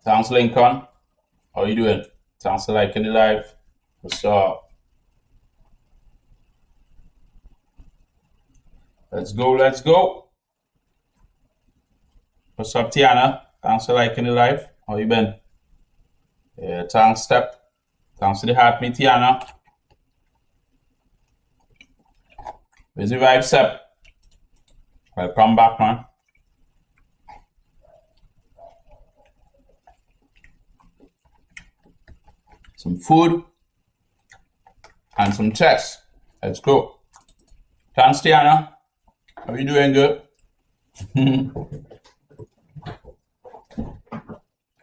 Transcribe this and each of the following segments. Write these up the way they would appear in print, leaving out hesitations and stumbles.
Thanks, Lincoln. How you doing? Thanks for liking the live. What's up? Let's go, let's go. What's up, Tiana? Thanks for liking the live. How you been? Yeah, thanks, Step. Thanks for the heart, me, Tiana. Where's the vibe, Step? Welcome back, man. Some food and some chess. Let's go. Thanks, Tiana. How you doing? Good.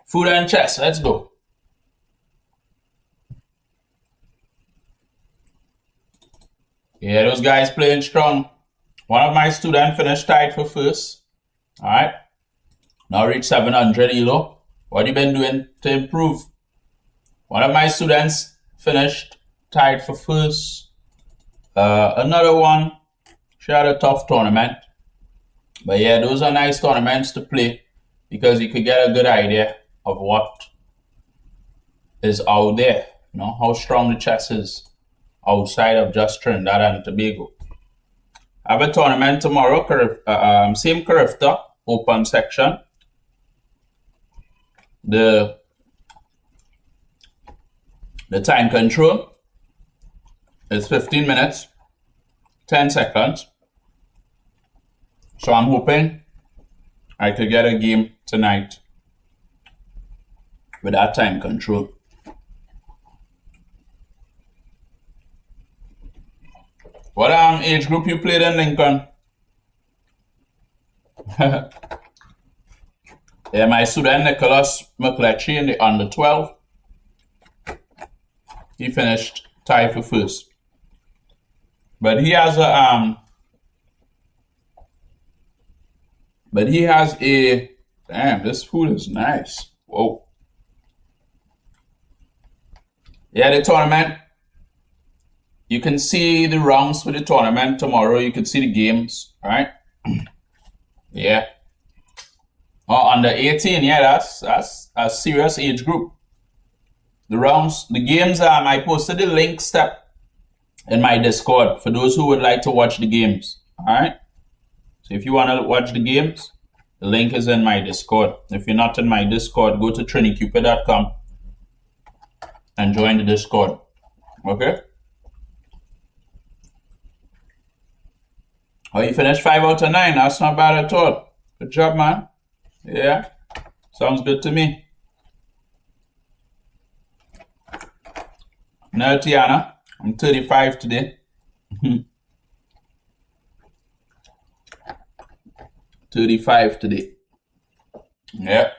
Food and chess. Let's go. Yeah, those guys playing strong. One of my students finished tied for first. All right. Now reach 700 ELO. What you been doing to improve? One of my students finished tied for first. Another one, she had a tough tournament. But yeah, those are nice tournaments to play because you could get a good idea of what is out there. You know, how strong the chess is outside of just Trinidad and Tobago. I have a tournament tomorrow, same Carifta, open section. The time control is 15 minutes, 10 seconds. So I'm hoping I could get a game tonight with that time control. What age group you played in, Lincoln? Yeah, my student Nicholas McCletchy in the under 12. He finished tied for first. But he has a damn, this food is nice. Whoa. Yeah, the tournament. You can see the rounds for the tournament tomorrow. You can see the games, right? Yeah. Oh, under 18, yeah, that's a serious age group. The rounds, the games, I posted the link, Step, in my Discord for those who would like to watch the games. All right. So if you want to watch the games, the link is in my Discord. If you're not in my Discord, go to FMTriniCupid.com and join the Discord. Okay. Oh, you finished 5 out of 9. That's not bad at all. Good job, man. Yeah. Sounds good to me. No, Tiana, I'm 35 today. 35 today. Yeah.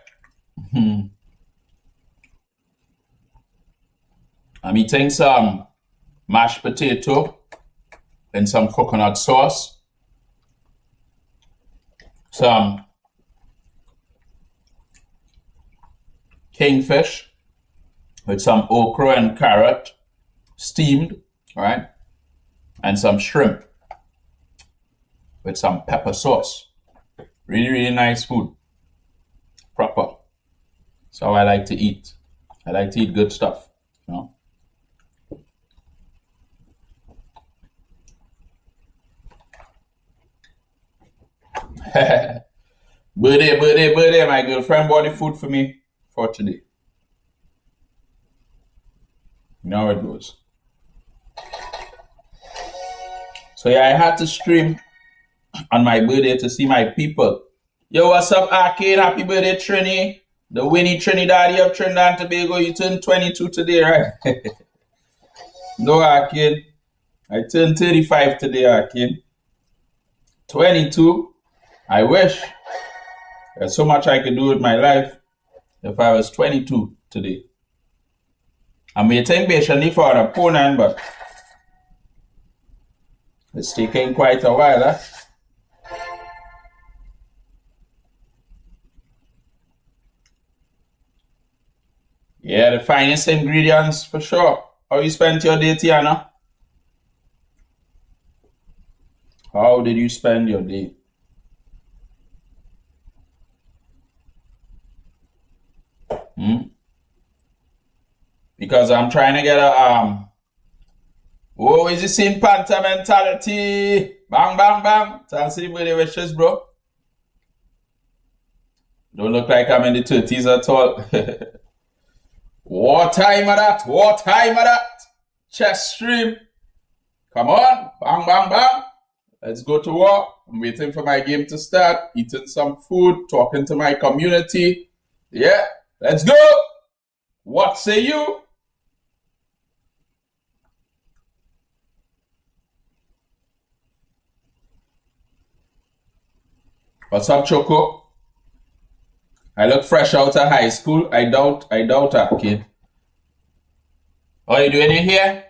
I'm eating some mashed potato and some coconut sauce. Some kingfish with some okra and carrot steamed, right? And some shrimp with some pepper sauce. Really, really nice food. Proper. That's how I like to eat. I like to eat good stuff, you know. Birthday, my girlfriend bought the food for me for today. You know how it goes. So yeah, I had to stream on my birthday to see my people. Yo, what's up, Arcade? Happy birthday, Trini. The Winnie Trinidad of Trinidad and Tobago. You turned 22 today, right? No, Arcade. I turned 35 today, Arcade. 22. I wish. There's so much I could do with my life if I was 22 today. I'm waiting patiently for an opponent, but it's taking quite a while, huh? Yeah, the finest ingredients for sure. How you spent your day, Tiana? How did you spend your day? because I'm trying to get a oh, is the same Panther mentality? Bang, bang, bang. Thanks to the birthday wishes, bro. Don't look like I'm in the 30s at all. What time of that? What time of that? Chess stream. Come on. Bang, bang, bang. Let's go to war. I'm waiting for my game to start. Eating some food. Talking to my community. Yeah. Let's go. What say you? What's up, Choco? I look fresh out of high school. I doubt that, kid. What are you doing in here?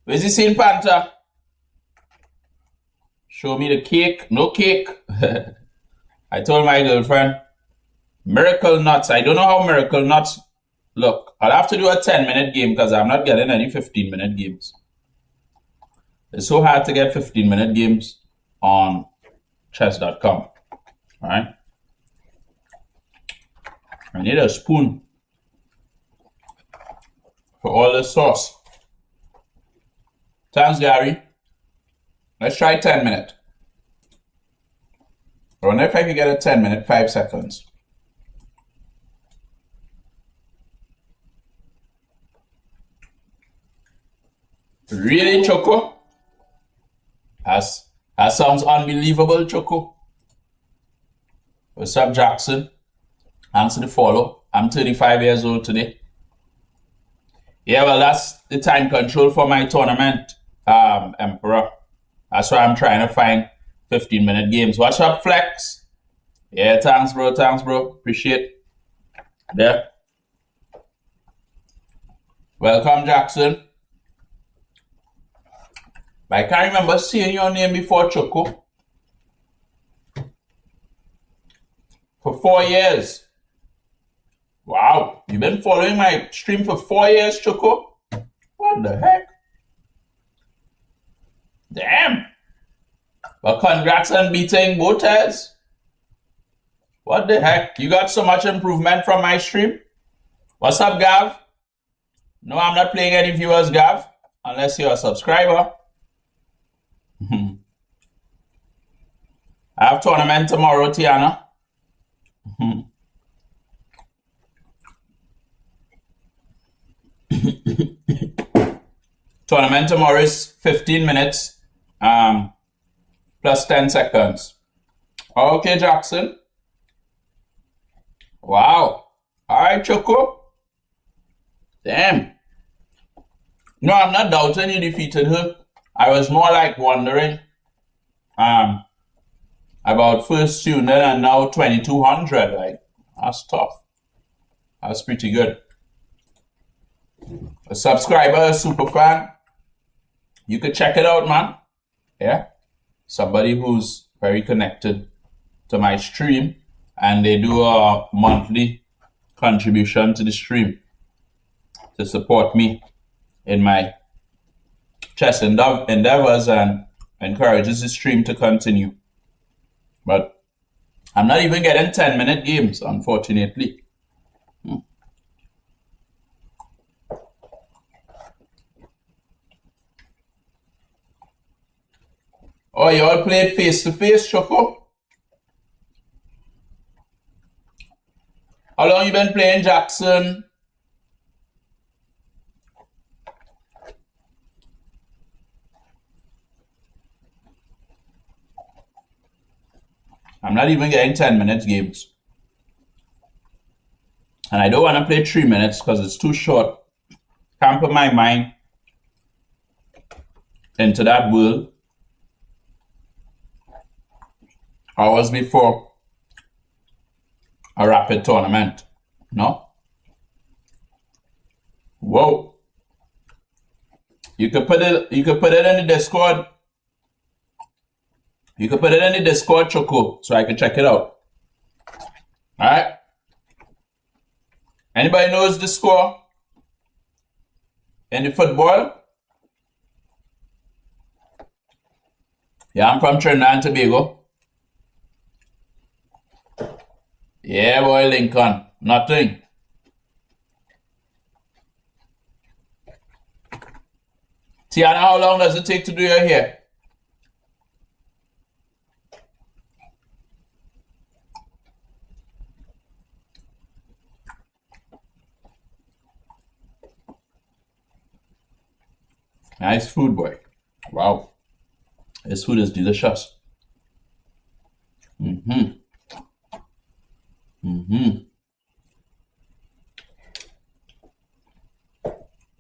Where's the Saint Panther? Show me the cake. No cake. I told my girlfriend, Miracle Nuts. I don't know how Miracle Nuts look. I'll have to do a 10-minute game because I'm not getting any 15-minute games. It's so hard to get 15-minute games on chess.com. All right. I need a spoon for all the sauce. Thanks, Gary. Let's try 10-minute. I wonder if I could get a 10-minute, 5 seconds. Really, Choco? That sounds unbelievable, Choco. What's up, Jackson? Thanks for the follow. I'm 35 years old today. Yeah, well, that's the time control for my tournament, Emperor. That's why I'm trying to find 15-minute games. What's up, Flex? Yeah, thanks, bro. Thanks, bro. Appreciate it. Yeah. Welcome, Jackson. I can't remember seeing your name before, Choco. For 4 years. Wow, you've been following my stream for 4 years, Choco? What the heck? Damn. Well, congrats on beating Botez. What the heck? You got so much improvement from my stream? What's up, Gav? No, I'm not playing any viewers, Gav, unless you're a subscriber. I have tournament tomorrow, Tiana. Tournament tomorrow is 15 minutes plus 10 seconds. Okay, Jackson. Wow. All right, Choco. Damn. No, I'm not doubting you defeated her. I was more like wondering about first unit and now 2200. Like, that's tough. That's pretty good. A subscriber, a super fan. You could check it out, man. Yeah. Somebody who's very connected to my stream, and they do a monthly contribution to the stream to support me in my chess endeavors and encourages the stream to continue. But I'm not even getting 10-minute games, unfortunately. Oh, you all played face-to-face, Choco? How long you been playing, Jackson? I'm not even getting 10-minute games. And I don't want to play 3 minutes because it's too short. Can't put my mind into that world. Hours before a rapid tournament. No? Whoa. You could put it in the Discord. You could put it in the Discord, Choco, so I can check it out. Alright? Anybody knows the score in the football? Yeah, I'm from Trinidad and Tobago. Yeah, boy, Lincoln. Nothing. Tiana, how long does it take to do your hair? Nice food, boy. Wow. This food is delicious.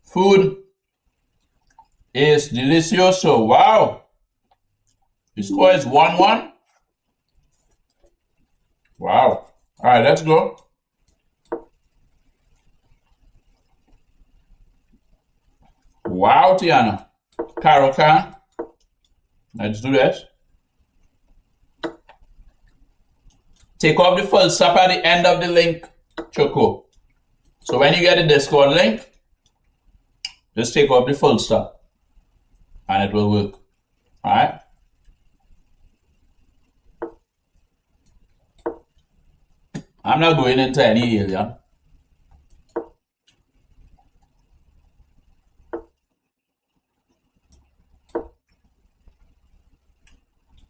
Food is delicioso. Wow. The score is 1-1. Wow. All right, let's go. Wow, Tiana. Carol can. Let's do this. Take off the full stop at the end of the link, Choco. So when you get the Discord link, just take off the full stop and it will work. Alright? I'm not going into any alien.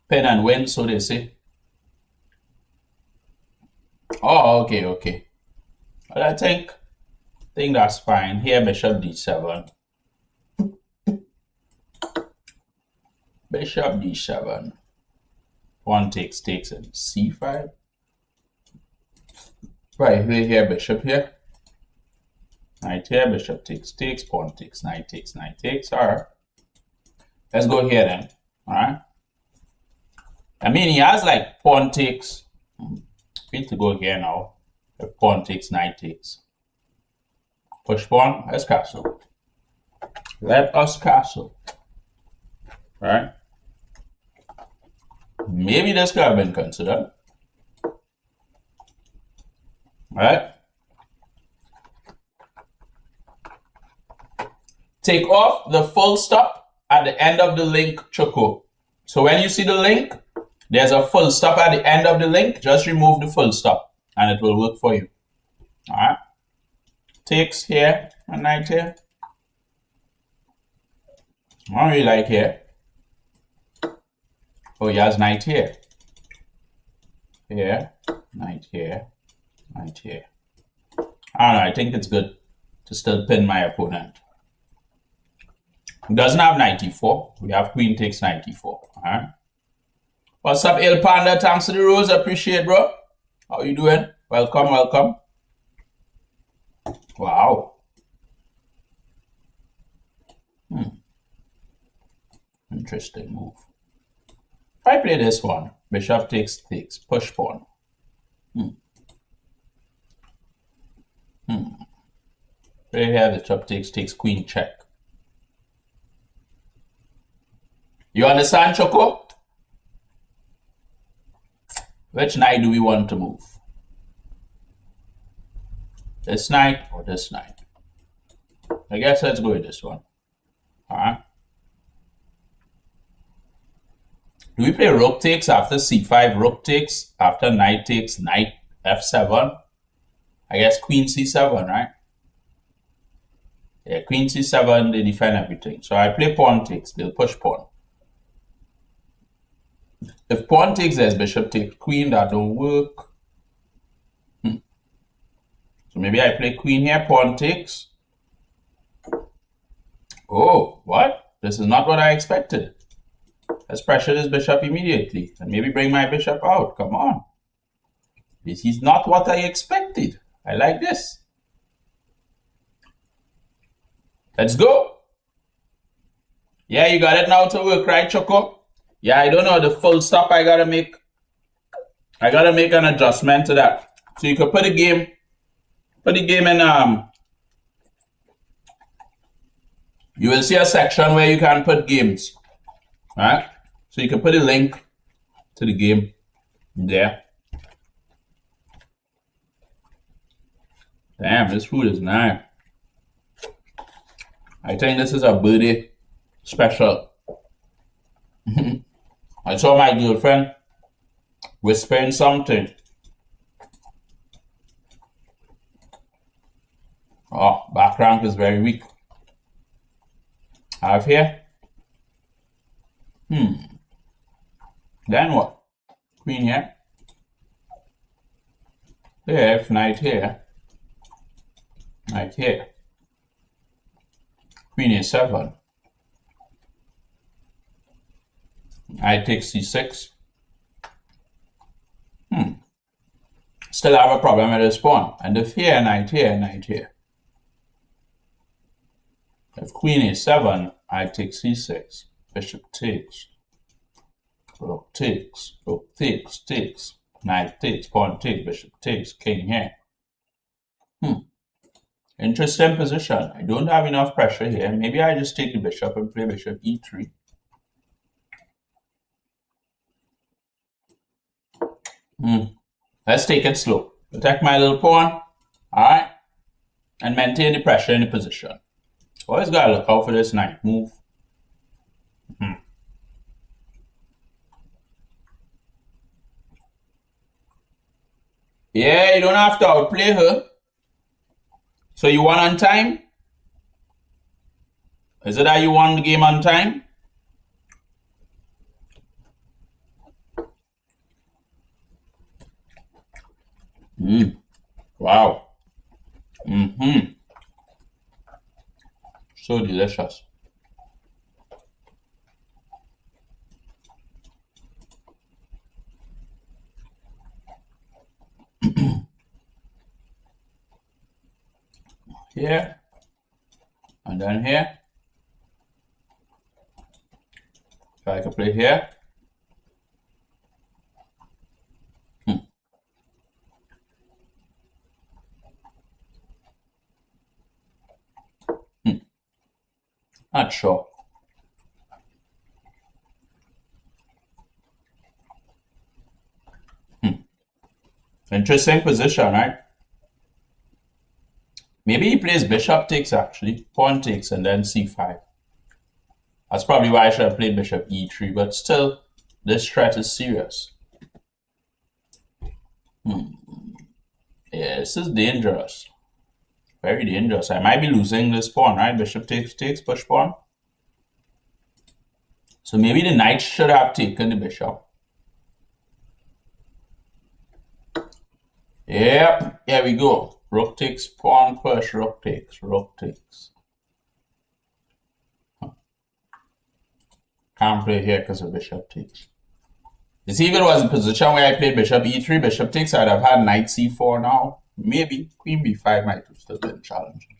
Pen and win, so they say. Oh, okay. But I think that's fine. Here, Bishop D7. Bishop D7. Pawn takes and C5. Right, here, Bishop here. Knight here, Bishop takes, pawn takes, knight takes. Alright. Let's go here then. Alright. I mean, he has like pawn takes. Need to go here now. If pawn takes, knight takes. Push pawn, let's castle. Let us castle. Right? Maybe this could have been considered. Right? Take off the full stop at the end of the link, Choco. So when you see the link, there's a full stop at the end of the link. Just remove the full stop and it will work for you. Alright. Takes here and knight here. I don't really like here. Oh, he has knight here. Here, knight here, knight here. I don't know, I think it's good to still pin my opponent. He doesn't have knight e4. We have queen takes knight e4. Alright. What's up, Il Panda? Thanks to the rose. Appreciate, bro. How you doing? Welcome. Wow. Interesting move. If I play this one, bishop takes, push pawn. Play here, bishop takes, queen check. You understand, Choco? Which knight do we want to move? This knight or this knight? I guess let's go with this one. Alright. Do we play rook takes after c5, rook takes after knight takes, knight f7? I guess queen c7, right? Yeah, queen c7, they defend everything. So I play pawn takes, they'll push pawn. If pawn takes, there's bishop takes queen, that don't work. So maybe I play queen here, pawn takes. Oh, what? This is not what I expected. Let's pressure this bishop immediately and maybe bring my bishop out. Come on. This is not what I expected. I like this. Let's go. Yeah, you got it now to work, right, Choco? Yeah, I don't know the full stop. I gotta make an adjustment to that. So you can put the game in you will see a section where you can put games. Right? So you can put a link to the game there. Damn, this food is nice. I think this is a birthday special. I saw my girlfriend whispering something. Oh, back rank is very weak. Have here. Then what? Queen here. Here, if knight here. Knight here. Queen a7. Knight takes c6. Still have a problem with this pawn. And if here, knight here, knight here. If queen a7, I take c6. Bishop takes. Rook takes. Rook takes. Takes. Knight takes. Pawn takes. Bishop takes. King here. Interesting position. I don't have enough pressure here. Maybe I just take the bishop and play bishop e3. Let's take it slow. Protect my little pawn. Alright? And maintain the pressure in the position. Always gotta look out for this knight move. Yeah, you don't have to outplay her. So you won on time? Is it that you won the game on time? Wow. So delicious. Here. And then here. So I can play here. Not sure. Interesting position, right? Maybe he plays bishop takes actually. Pawn takes and then c5. That's probably why I should have played bishop e3, but still, this threat is serious. Yeah, this is dangerous. Very dangerous. I might be losing this pawn, right? Bishop takes, push pawn. So maybe the knight should have taken the bishop. Yep, here we go. Rook takes, pawn push, rook takes. Can't play here because of bishop takes. You see, if it was a position where I played bishop e3, bishop takes, I'd have had knight c4 now. Maybe queen b5 might have still been challenging.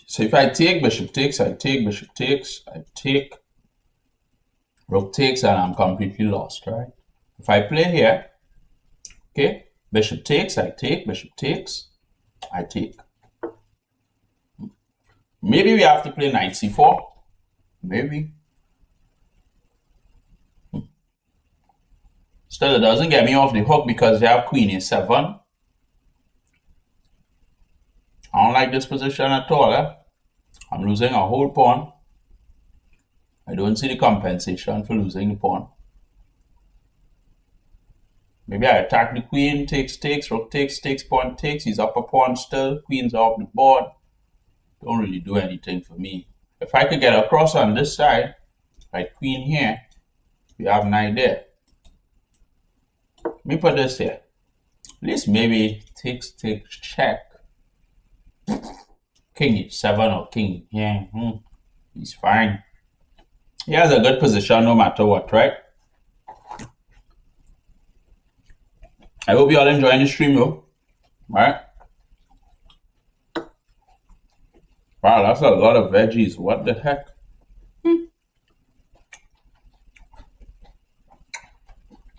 So if I take bishop takes, I take bishop takes, I take rook takes, and I'm completely lost, right? If I play here, okay, bishop takes, I take, bishop takes, I take. Maybe we have to play knight c4. Maybe. Still, it doesn't get me off the hook because they have queen a7. I don't like this position at all. I'm losing a whole pawn. I don't see the compensation for losing the pawn. Maybe I attack the queen, takes, rook takes, pawn takes. He's up a pawn still. Queen's off the board. Don't really do anything for me. If I could get across on this side, like queen here, we have knight there. Let me put this here. At least maybe takes, check. King e7 or king here. He's fine. He has a good position no matter what, right? I hope you all enjoying the stream though. Alright? Wow, that's a lot of veggies. What the heck?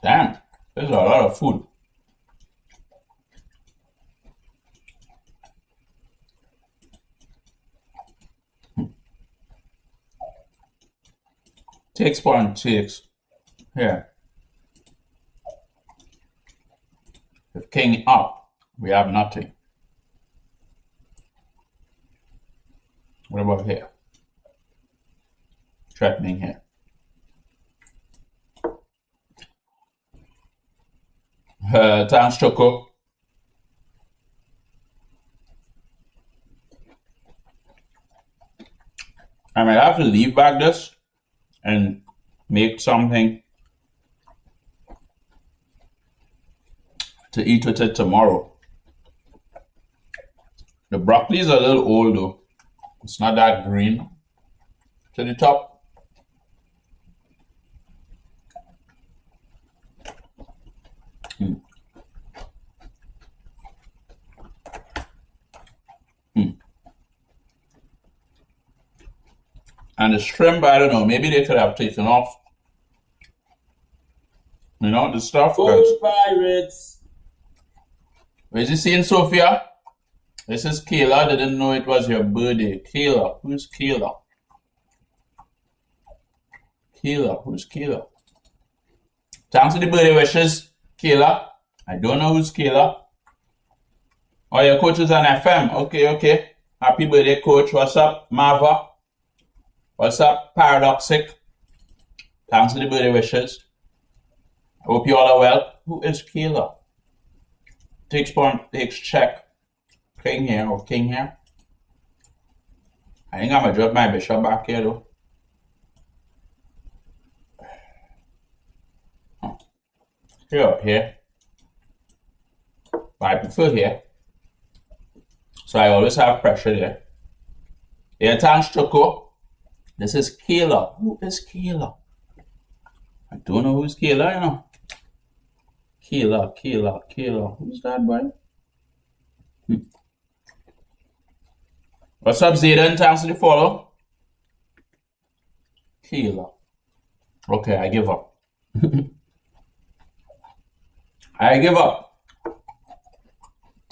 Damn, there's a lot of food. Takes, pawn takes. Here. With king up, we have nothing. What about here? Threatening here. Thanks, Choco. I might have to leave back this and make something to eat with it tomorrow. The broccoli is a little old though. It's not that green to the top. And the shrimp, I don't know, maybe they could have taken off, you know, the stuff. Food pirates. Where's you seeing Sophia? This is Kayla. Didn't know it was your birthday. Kayla. Who's Kayla? Kayla. Who's Kayla? Thanks for the birthday wishes, Kayla. I don't know who's Kayla. Oh, your coach is on FM. Okay. Happy birthday, coach. What's up, Marva? What's up, Paradoxic? Thanks for the birthday wishes. I hope you all are well. Who is Kayla? Takes check. King here or king here. I think I'm gonna drop my bishop back here though. Here. But I prefer here. So I always have pressure there. Here, thanks, Choco. This is Kayla. Who is Kayla? I don't know who's Kayla, you know. Kayla. Who's that, boy? What's up, Zayden? Thanks for the follow. Kayla. Okay, I give up. I give up.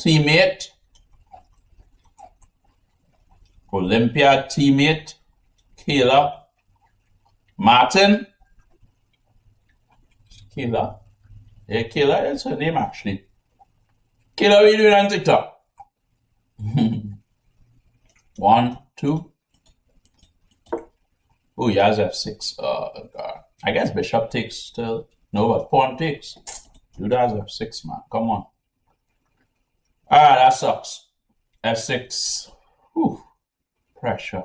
Teammate. Olympiad teammate. Kayla. Martin. Kayla. Yeah, Kayla, that's her name actually. Kayla, what are you doing on TikTok? 1, 2. Oh, he has F6. Oh, God. I guess bishop takes still. No, but pawn takes. Dude has F6, man. Come on. Ah, that sucks. F6. Whew. Pressure.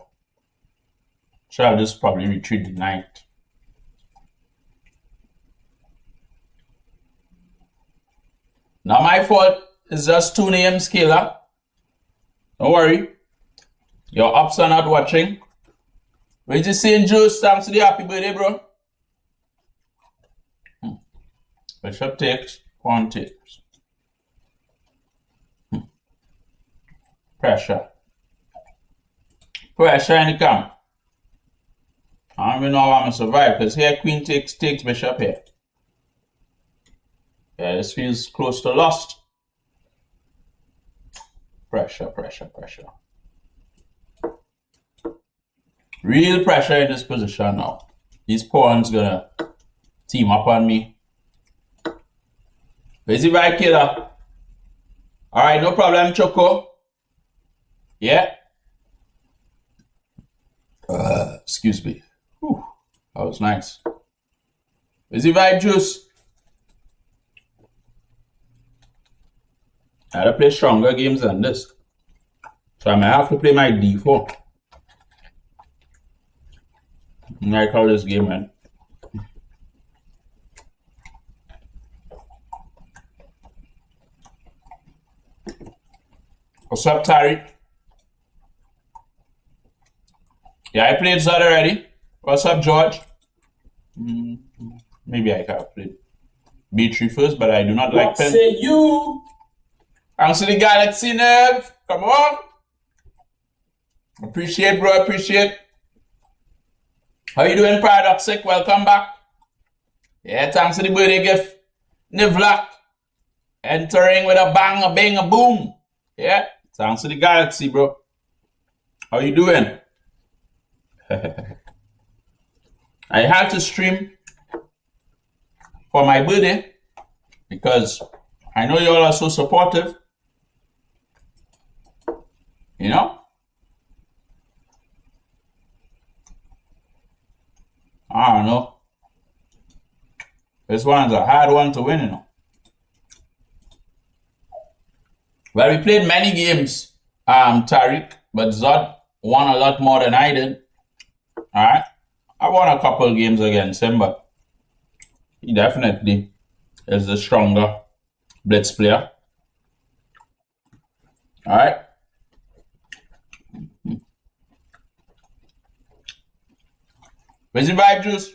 So I'll just probably retreat the knight. Not my fault. It's just 2 names, Kayla. Don't worry. Your ups are not watching. We're just saying, Juice, thanks to the happy birthday, bro. Bishop takes, pawn takes. Pressure. Pressure in the camp. I don't even know how I'm going to survive because here queen takes bishop here. Yeah, this feels close to lost. Pressure. Real pressure in this position now. These pawns gonna team up on me. Where's the right killer? Alright, no problem, Choco. Yeah. Excuse me. Whew, that was nice. Where's the vibe juice? I gotta play stronger games than this. So I might have to play my d4. I call this game, man. What's up, Tariq? Yeah, I played Zod already. What's up, George? Maybe I can play B3 first, but I do not like pen. Say you. Thanks to the Galaxy Nerve. Come on. Appreciate, bro. Appreciate. How you doing, Paradoxic? Welcome back. Yeah, thanks to the birthday gift. Nivlak. Entering with a bang, a bang, a boom. Yeah, thanks to the Galaxy, bro. How you doing? I had to stream for my birthday because I know you all are so supportive. You know? I don't know. This one's a hard one to win, you know. Well, we played many games, Tariq, but Zod won a lot more than I did. Alright? I won a couple games against him, but he definitely is the stronger blitz player. Alright? Where's the vibe juice?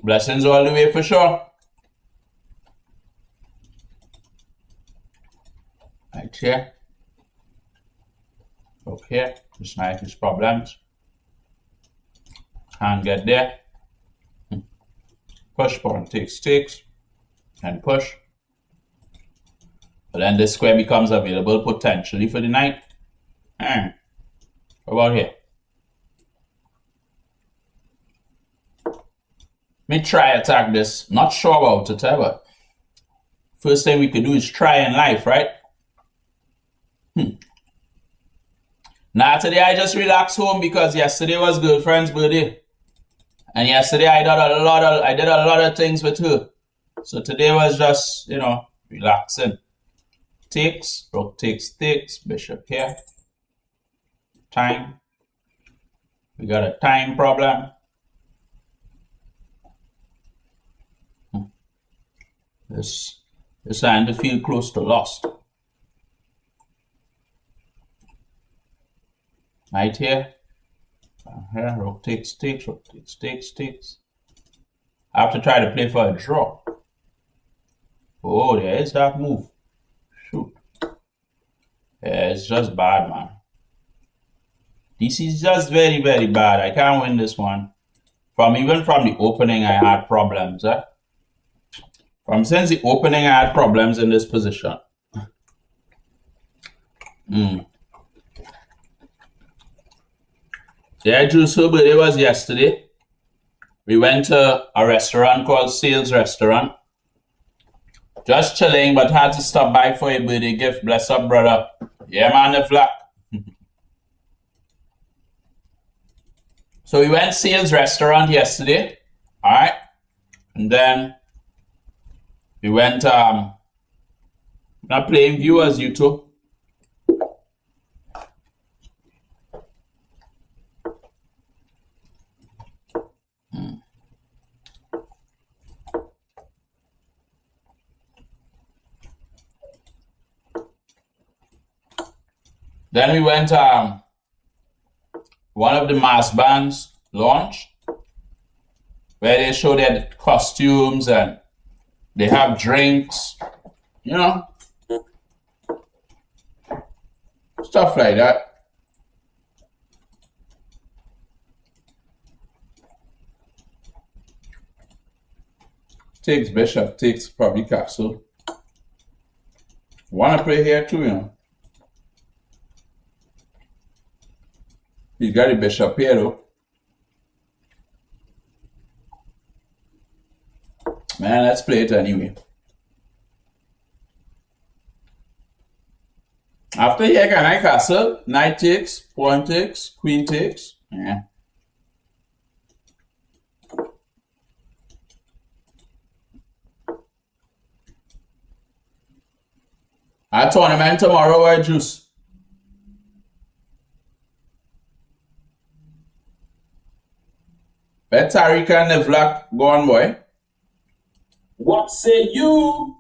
Blessings all the way for sure. Right here. Okay, just like his problems. Can't get there. Push pawn takes and push. But then this square becomes available potentially for the knight. How about here? Let me try attack this. Not sure about it, but first thing we could do is try in life, right? Now today I just relaxed home because yesterday was girlfriend's birthday. And yesterday I did a lot of things with her. So today was just, relaxing. Takes, rook takes, bishop here. Time. We got a time problem. This starting to feel close to lost. Right here. Here, rook takes, rook takes. I have to try to play for a draw. Oh, there is that move. Shoot. Yeah, it's just bad, man. This is just very, very bad. I can't win this one. Even from the opening, I had problems. Since the opening, I had problems in this position. Yeah, Juice, her birthday was yesterday. We went to a restaurant called Sales Restaurant. Just chilling, but had to stop by for a birthday gift. Bless up, brother. Yeah, man, the flat. So we went Sales Restaurant yesterday. Alright. And then we went not playing viewers, YouTube. Then we went one of the mass bands launch where they show their costumes and they have drinks, stuff like that. Takes bishop, takes probably castle. Wanna play here too, He's got a bishop here though. Man, let's play it anyway. After here, can I castle? Knight takes, pawn takes, queen takes. Yeah. Our tournament tomorrow, or Juice? Bet Tariq and the vlog go on, boy. What say you?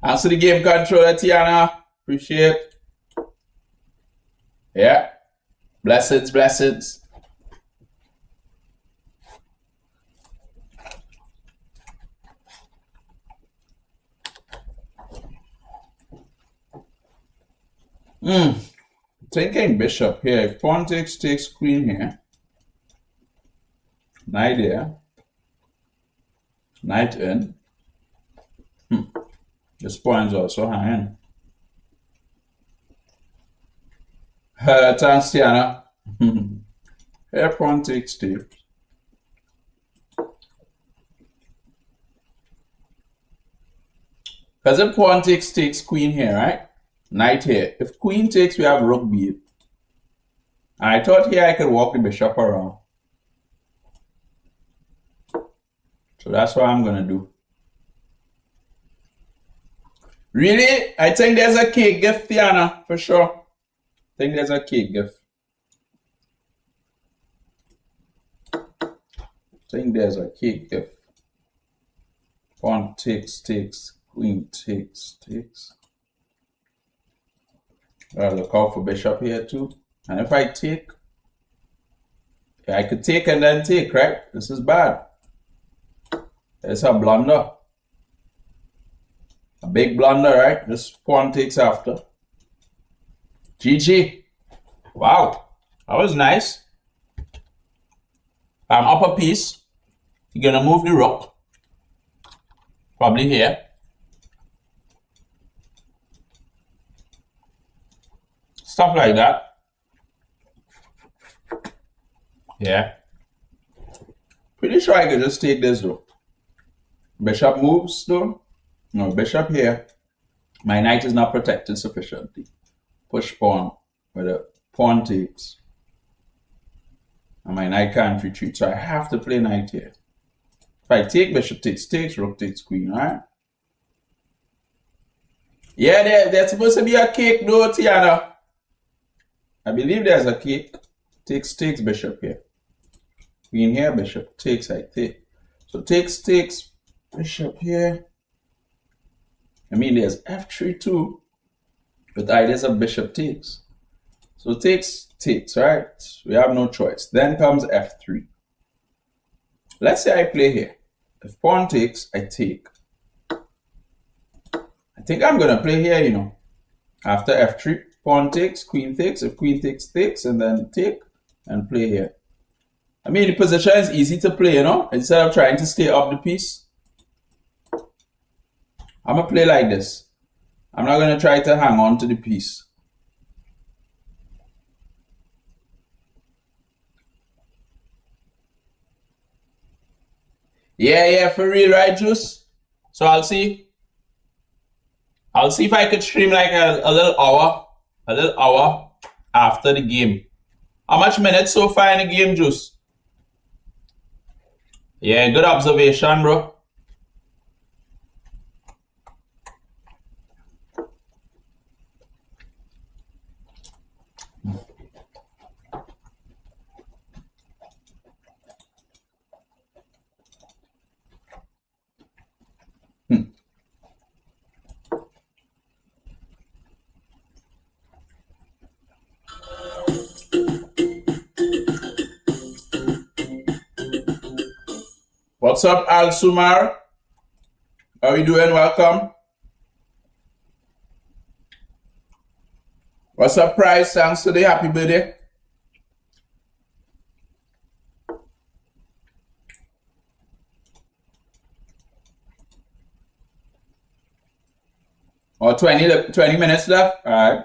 Answer the game controller, Tiana. Appreciate. Yeah. Blessings. Taking bishop here. If pawn takes queen here. Knight here. Knight in. This pawn's also hanging. Thanks, Tiana. Here pawn takes. Because if pawn takes queen here, right? Knight here. If queen takes, we have rook b. I thought here I could walk the bishop around. So that's what I'm gonna do. Really? I think there's a cake gift, Tiana, for sure. I think there's a cake gift. think there's a cake if pawn takes, queen takes. I'll look out for bishop here too. And if I take, yeah, I could take and then take, right? This is bad. It's a blunder. A big blunder, right? This pawn takes after. GG. Wow. That was nice. Up a piece. You're gonna move the rook. Probably here. Stuff like that. Yeah. Pretty sure I could just take this though. Bishop moves though. No, bishop here. My knight is not protected sufficiently. Push pawn with a pawn takes. And my knight can't retreat. So I have to play knight here. If I take, bishop takes, rook takes, queen, alright? Yeah, there's supposed to be a cake though, Tiana. I believe there's a cake. Takes, bishop here. Queen here, bishop takes, I take. So takes, bishop here. I mean, there's f3 too. With ideas of bishop takes. So takes, right? We have no choice. Then comes f3. Let's say I play here. If pawn takes, I take. I think I'm going to play here, you know. After f3, pawn takes, queen takes. If queen takes, and then take and play here. I mean, the position is easy to play, you know, instead of trying to stay up the piece. I'm going to play like this. I'm not going to try to hang on to the piece. Yeah, for real, right, Juice? So I'll see if I could stream like a little hour after the game. How much minutes so far in the game, Juice? Yeah, good observation, bro. What's up, Al Sumar? How are you doing? Welcome. What's up, Price? Thanks today. Happy birthday. Or 20 minutes left. All right.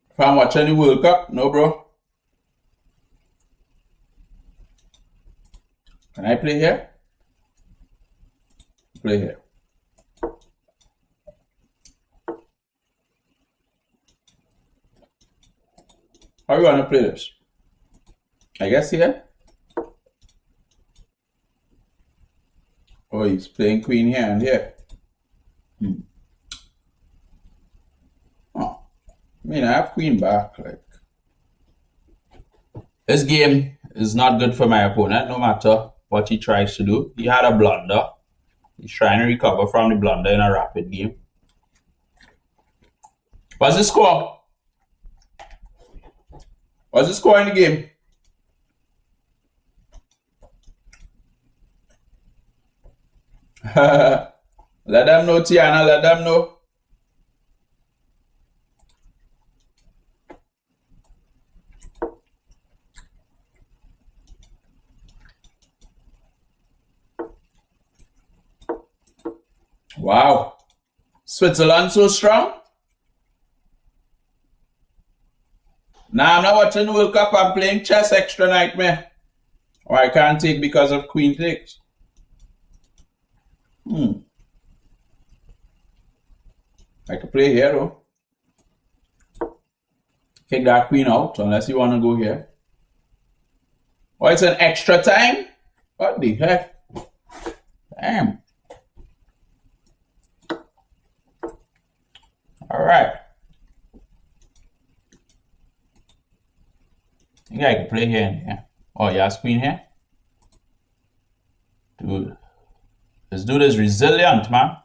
If I'm watching the World Cup, no, bro. Can I play here? Play here. How are you going to play this? I guess here. Oh, he's playing queen here and here. Oh, I mean, I have queen back. Like, this game is not good for my opponent, no matter what he tries to do. He had a blunder. He's trying to recover from the blunder in a rapid game. What's the score? What's the score in the game? Let them know, Tiana. Let them know. Wow. Switzerland so strong? Nah, I'm not watching the World Cup. I'm playing chess extra nightmare. Or I can't take because of queen takes. I could play here though. kick that queen out unless you want to go here. Oh, it's an extra time? What the heck? Damn. Alright. I think I can play here and here. Oh, yeah, queen here. Dude. This dude is resilient, man.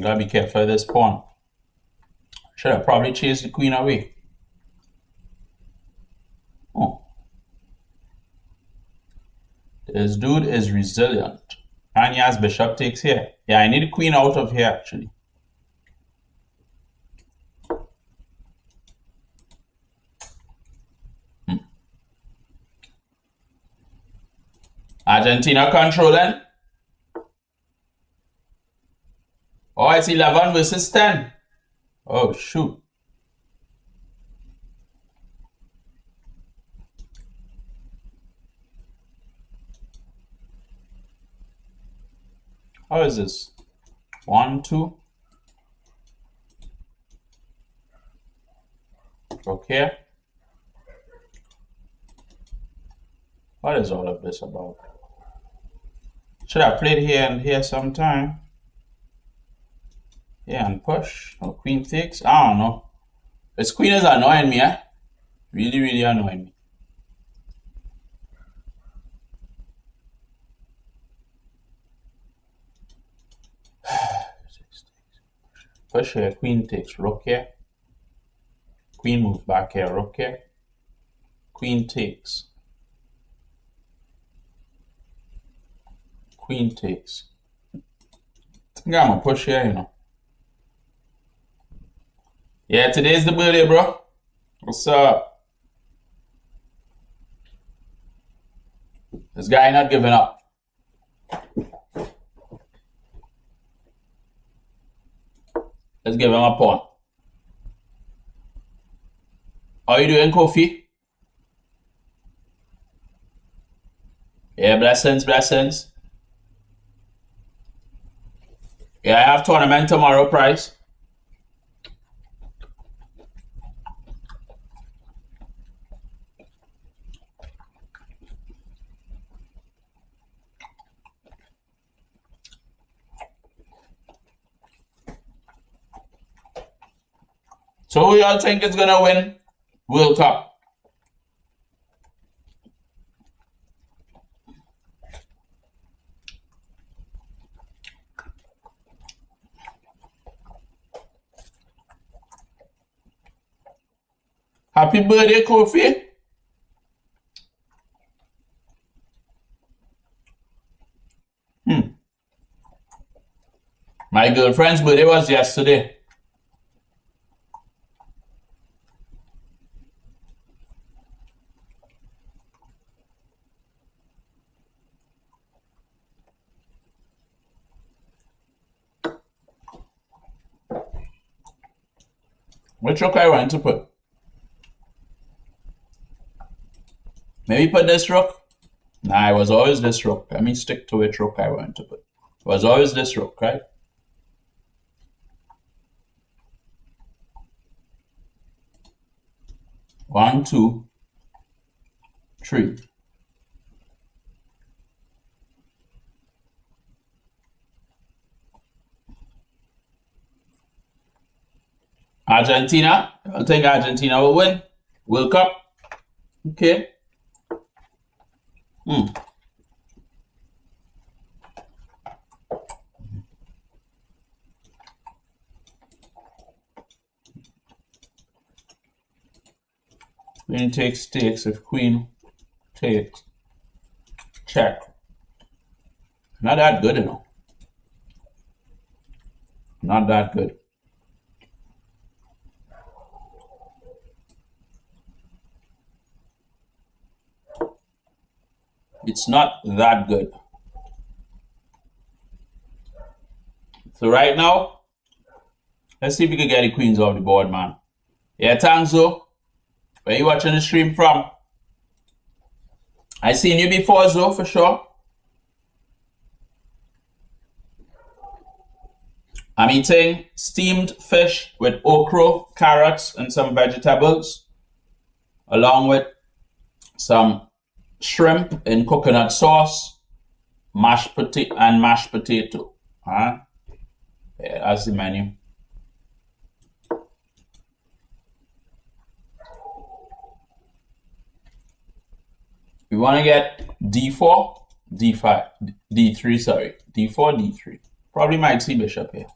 Gotta be careful of this pawn. Should have probably chased the queen away. Oh. This dude is resilient. And he has bishop takes here. Yeah, I need a queen out of here actually. Argentina controlling. Oh, it's 11 versus 10. Oh, shoot. How is this? 1, 2. Okay. What is all of this about? Should have played here and here sometime. Yeah, and push. Oh, queen takes. I don't know. This queen is annoying me, eh? Really, really annoying me. Push here, queen takes, rook here. Queen moves back here, rook here. Queen takes. Queen takes. I think I'm gonna push here, you know. Yeah, today's the birthday, bro. What's up? This guy not giving up. Let's give him a pawn. How you doing, Kofi? Yeah, blessings, blessings. Yeah, I have tournament tomorrow, prize. So who y'all think is gonna win World Cup? Happy birthday, Kofi. My girlfriend's birthday was yesterday. Which rook I want to put? Maybe put this rook? Nah, it was always this rook. Let me stick to which rook I want to put. It was always this rook, right? One, 2, 3. Argentina. I think Argentina will win World Cup. Okay. Queen takes, if queen takes, check. Not that good, you know. Not that good. It's not that good. So right now, let's see if we can get the queens off the board, man. Yeah, thanks, Zo. Where you watching the stream from? I seen you before, Zo, for sure. I'm eating steamed fish with okra, carrots, and some vegetables, along with some shrimp in coconut sauce, mashed potato. Yeah, that's the menu. We want to get D4, D5, D3, sorry. D4, D3. Probably might see Bishop here.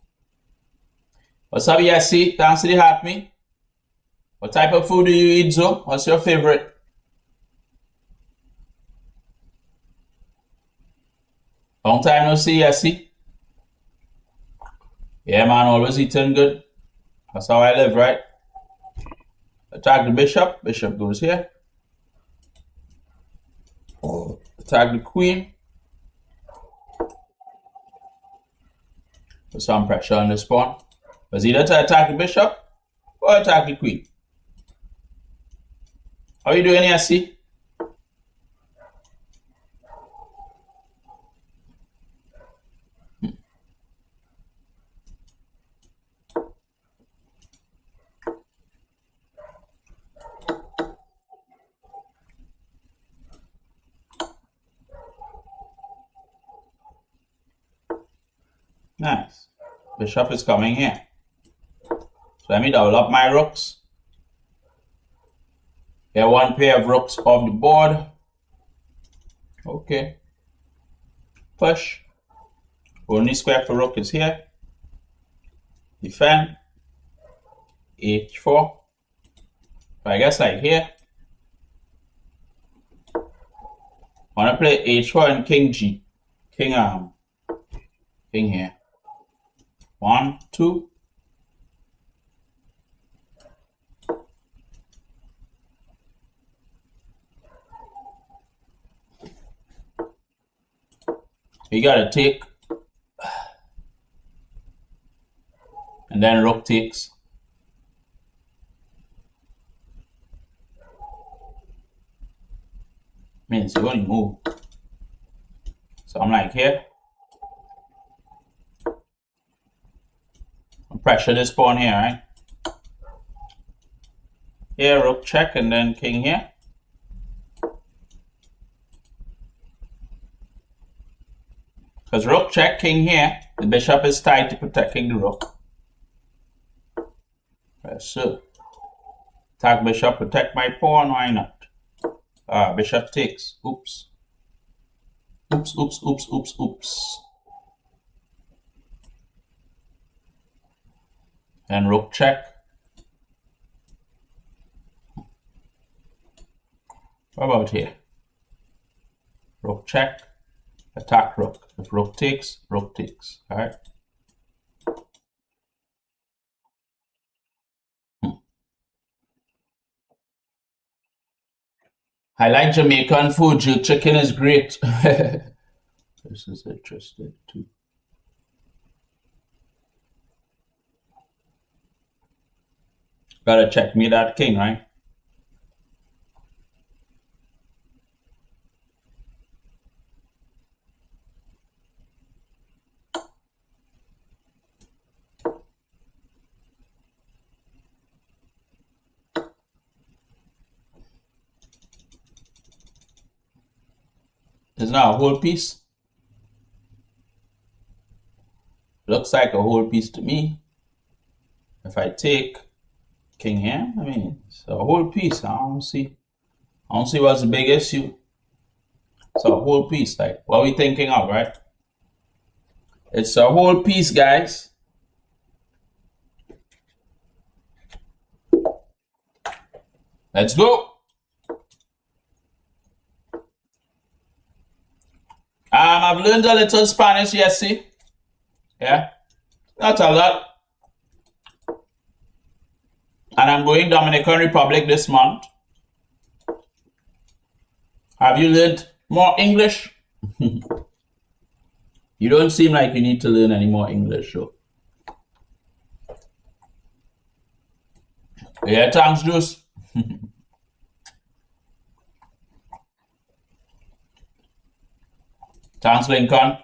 What's up, Yessie? Thanks to the hat me. What type of food do you eat, Zo? What's your favorite? Long time no see, Yessie. Yeah, man, always eating good. That's how I live, right? Attack the bishop. Bishop goes here. Attack the queen. Put some pressure on this pawn. Was either to attack the bishop or attack the queen. How you doing here, see? Nice. Bishop is coming here. So let me develop my rooks. Get one pair of rooks off the board. Okay. Push. Only square for rook is here. Defend. H4. So I guess like here. I want to play H4 and King G. King here. 1, 2. You gotta take, and then rook takes. Means you only move. So I'm like here. Pressure this pawn here, right? Here, rook check, and then king here. Because rook check, king here, the bishop is tied to protecting the rook. Yes, sir. Attack bishop, protect my pawn, why not? Bishop takes. Oops. Oops, oops, oops, oops, oops. And rook check. What about here? Rook check, attack rook. If rook takes, rook takes. All right. I like Jamaican food. Jerk chicken is great. This is interesting too. Gotta check me that king, right? It's not a whole piece. Looks like a whole piece to me. If I take king here, I mean, it's a whole piece. I don't see what's the big issue. It's a whole piece. Like, what are we thinking of, right? It's a whole piece, guys. Let's go. I've learned a little Spanish, yes, see? Yeah, not a lot. And I'm going Dominican Republic this month. Have you learned more English? You don't seem like you need to learn any more English, though. Yeah, thanks, Juice. Thanks, Lincoln.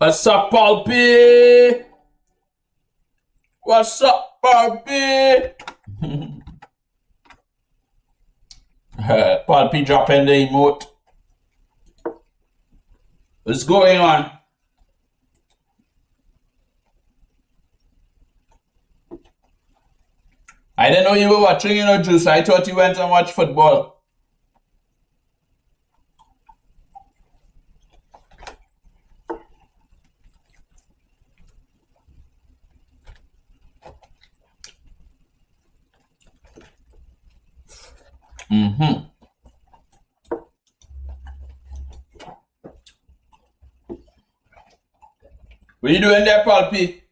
What's up, Pulpy? What's up, Pulpy? Pulpy dropping the emote. What's going on? I didn't know you were watching, Juice. I thought you went and watched football. What are you doing there, Pulpy?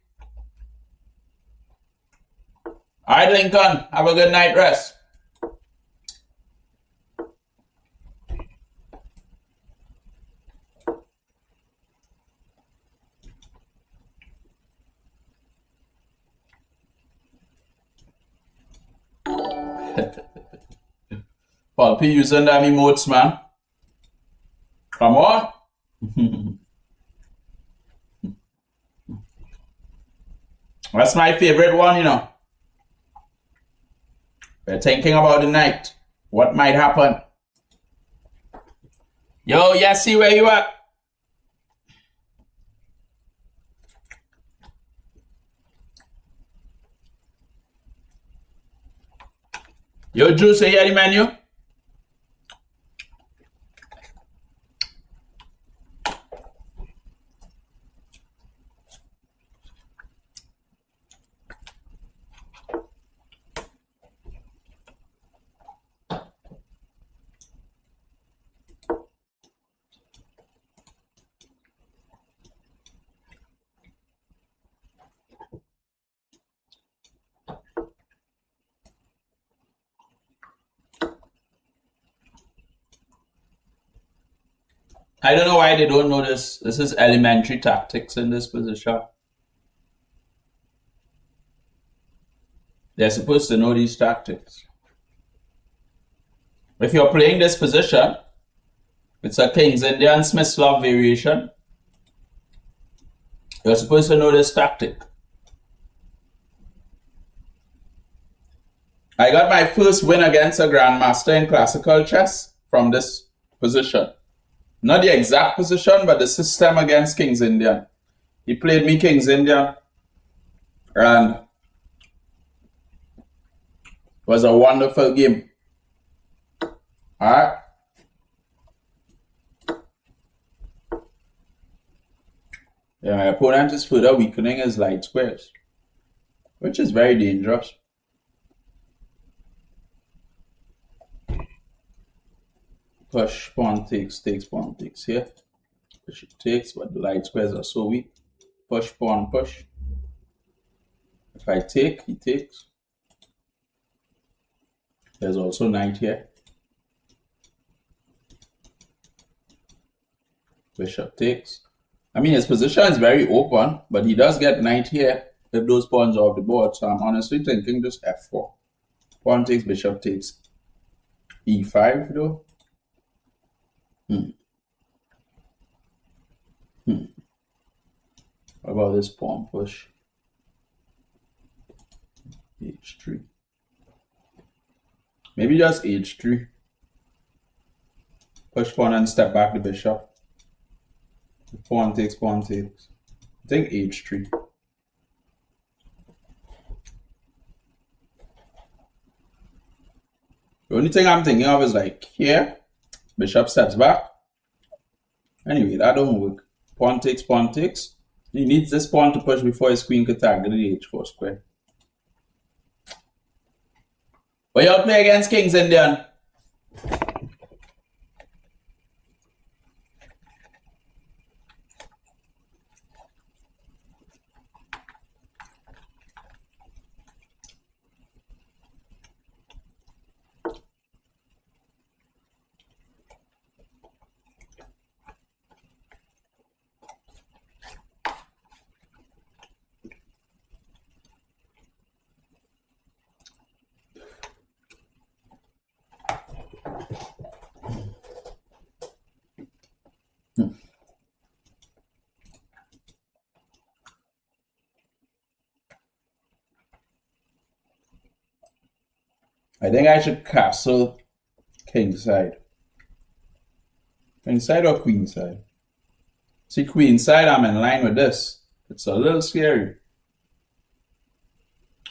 Alright, Lincoln. Have a good night rest. Pulpy using them emotes, man. Come on. That's my favorite one, We're thinking about the night. What might happen? Yo, Yessie, where you at? Yo, Juice, you hear the menu? I don't know why they don't know this. This is elementary tactics in this position. They're supposed to know these tactics. If you're playing this position, it's a King's Indian Smith-Love variation. You're supposed to know this tactic. I got my first win against a grandmaster in classical chess from this position. Not the exact position, but the system against King's Indian. He played me King's Indian, and it was a wonderful game. Alright. Yeah, my opponent is further weakening his light squares, which is very dangerous. Push, pawn takes, pawn takes here. Push it takes, but the light squares are so weak. Push, pawn, push. If I take, he takes. There's also knight here. Bishop takes. I mean, his position is very open, but he does get knight here if those pawns are off the board. So I'm honestly thinking just f4. Pawn takes, bishop takes. e5 though. What about this pawn push? h3. Maybe just h3. Push pawn and step back the bishop. Pawn takes, pawn takes. I think h3. The only thing I'm thinking of is like here, bishop steps back. Anyway, that don't work. Pawn takes, pawn takes. He needs this pawn to push before his queen could target the h4 square. But y'all play against King's Indian. I think I should castle king side. King side or queen side? See, queen side, I'm in line with this. It's a little scary.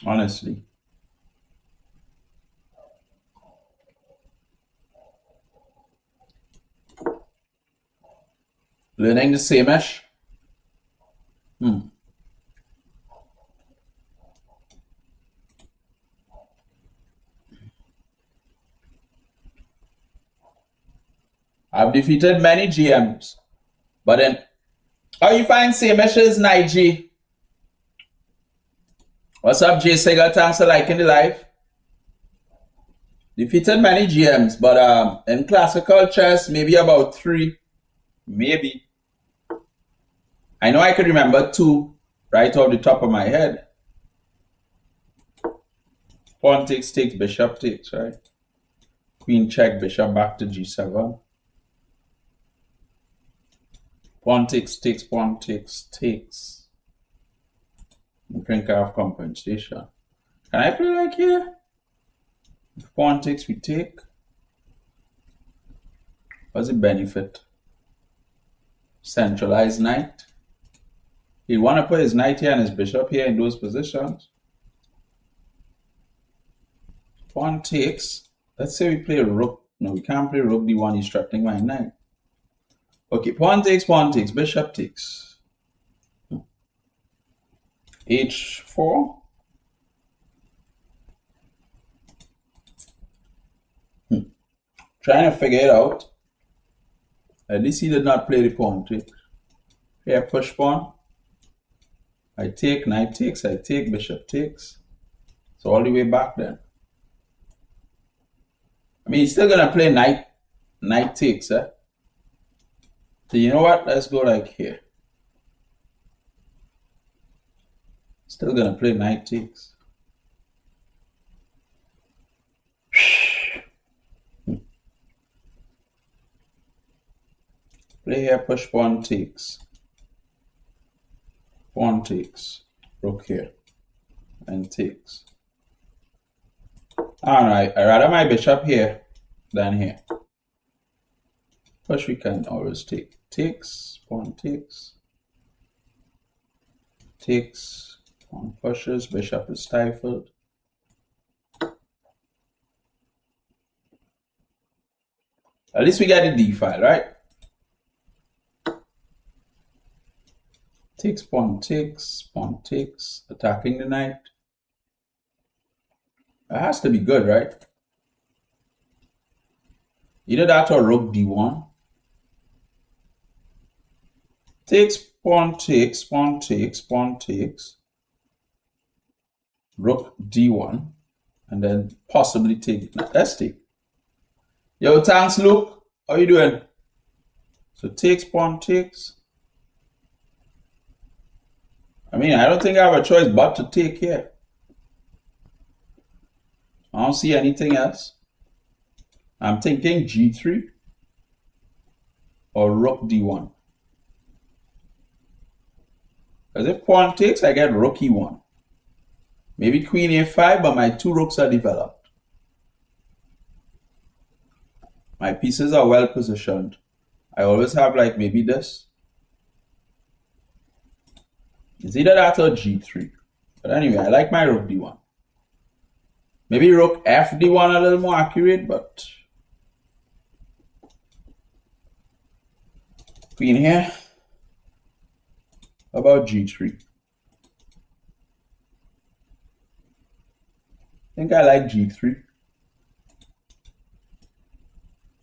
Honestly. Learning the same-ish. I've defeated many GMs. But then, how you find same-ish is Nige? What's up, J Segal? Thanks for liking the live. Defeated many GMs, but in classical chess, maybe about 3. Maybe. I know I could remember 2 right off the top of my head. Pawn takes, bishop takes, right? Queen check, bishop back to g7. Pawn takes, pawn takes. I think I have compensation. Can I play like here? If pawn takes, we take. What's the benefit? Centralized knight. He want to put his knight here and his bishop here in those positions. Pawn takes. Let's say we play rook. No, we can't play rook d1. He's threatening my knight. Okay, pawn takes, bishop takes. h4. Trying to figure it out. At least he did not play the pawn take. Here, push pawn. I take, knight takes, I take, bishop takes. So all the way back then. I mean, he's still gonna play knight takes, eh? So you know what? Let's go like here. Still gonna play knight takes. Play here, push pawn takes. Pawn takes. Rook here. And takes. Alright, I rather my bishop here than here. Push we can always take. Takes, pawn takes. Takes, pawn pushes, bishop is stifled. At least we got the d file, right? Takes, pawn takes, attacking the knight. It has to be good, right? Either that or rook d1. Takes, pawn takes, rook d1, and then possibly take it. Now, let's take. Yo, thanks, Luke. How you doing? So takes, pawn takes. I mean, I don't think I have a choice but to take here. I don't see anything else. I'm thinking g3 or rook d1. Because if pawn takes, I get rook e1. Maybe queen a5, but my 2 rooks are developed. My pieces are well positioned. I always have like maybe this. It's either that or g3. But anyway, I like my rook d1. Maybe rook f d1 a little more accurate, but queen here. How about g3? I think I like g3.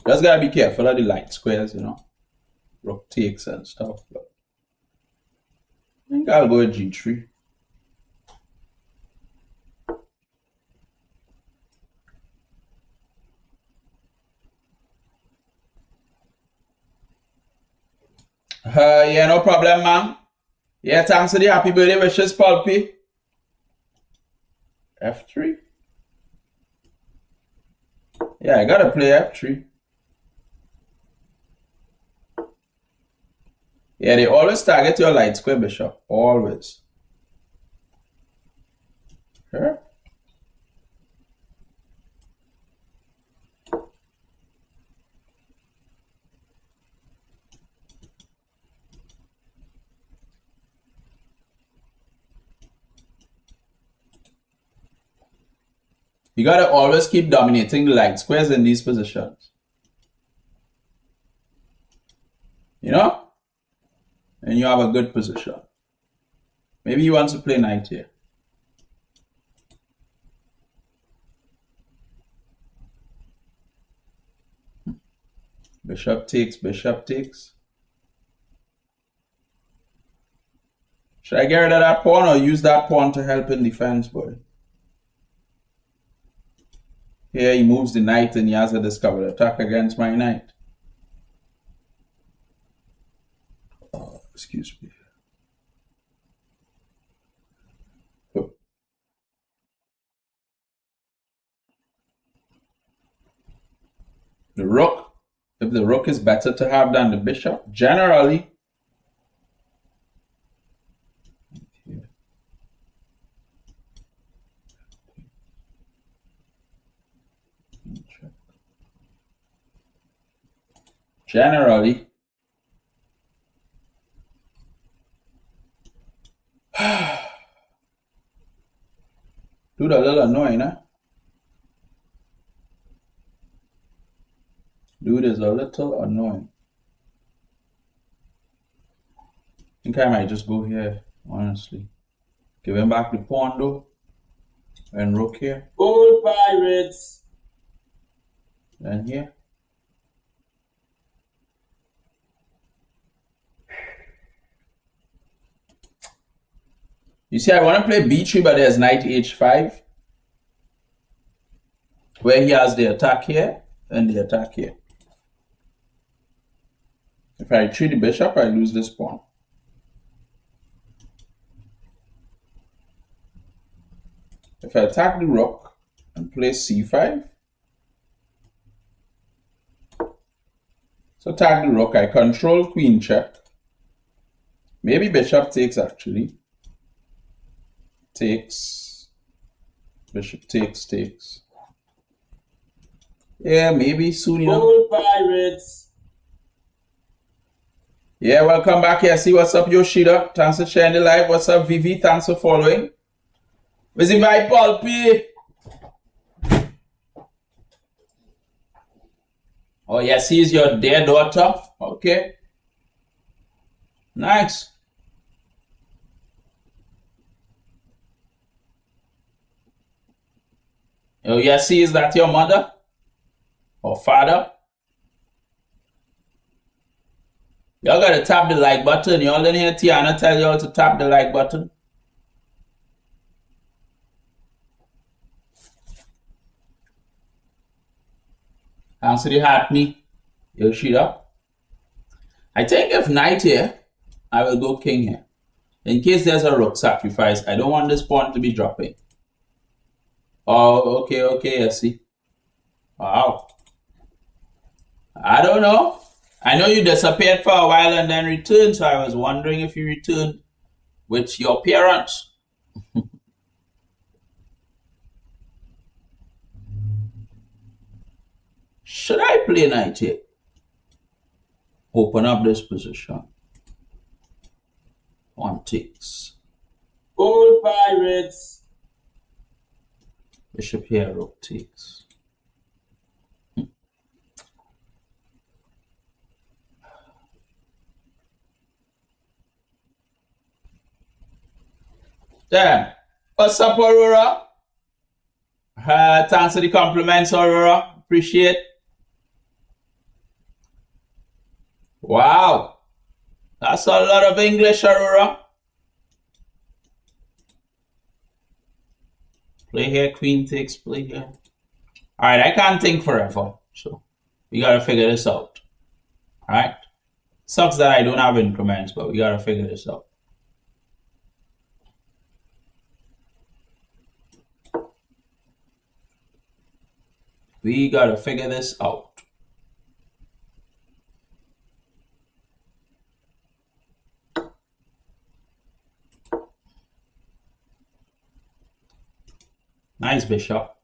Just gotta be careful of the light squares, you know. Rook takes and stuff. But I think I'll go with g3. Yeah, no problem, man. Yeah, thanks for the happy birthday wishes, Pulpy. f3. Yeah, I gotta play f3. Yeah, they always target your light square bishop. Always. Here. You gotta always keep dominating the light squares in these positions. You know? And you have a good position. Maybe he wants to play knight here. Bishop takes, bishop takes. Should I get rid of that pawn or use that pawn to help in defense, boy? Here he moves the knight and he has a discovered attack against my knight. Oh, excuse me. Oh. The rook, if the rook is better to have than the bishop, generally. Generally, dude, a little annoying, huh? Dude is a little annoying. I think I might just go here, honestly. Give him back the pawn though. And rook here. Gold pirates. Then here. You see, I want to play b3, but there's knight h5. Where he has the attack here and the attack here. If I retreat the bishop, I lose this pawn. If I attack the rook and play c5, so attack the rook, I control queen check. Maybe bishop takes actually. Takes. Bishop takes, takes. Yeah, maybe soon, you know. Gold pirates. Yeah, welcome back here. See what's up, Yoshida. Thanks for sharing the live. What's up, Vivi? Thanks for following. Visit my Paul P. Oh, yes, he's your dear daughter. Okay. Nice. Oh, yes, is that your mother or father? Y'all gotta tap the like button. Y'all didn't hear Tiana tell y'all to tap the like button. Answer the hat me. Yoshida. I think if knight here, I will go king here. In case there's a rook sacrifice, I don't want this pawn to be dropping. Oh, okay, I see. Wow. I don't know. I know you disappeared for a while and then returned, so I was wondering if you returned with your parents. Should I play knight here? Open up this position. One takes. Gold pirates. Bishop here, rook takes. Damn. What's up, Aurora? Thanks for the compliments, Aurora. Appreciate. Wow. That's a lot of English, Aurora. Play here, queen takes, play here. Alright, I can't think forever. So we gotta figure this out. Alright. Sucks that I don't have increments, but we gotta figure this out. We gotta figure this out. Nice bishop.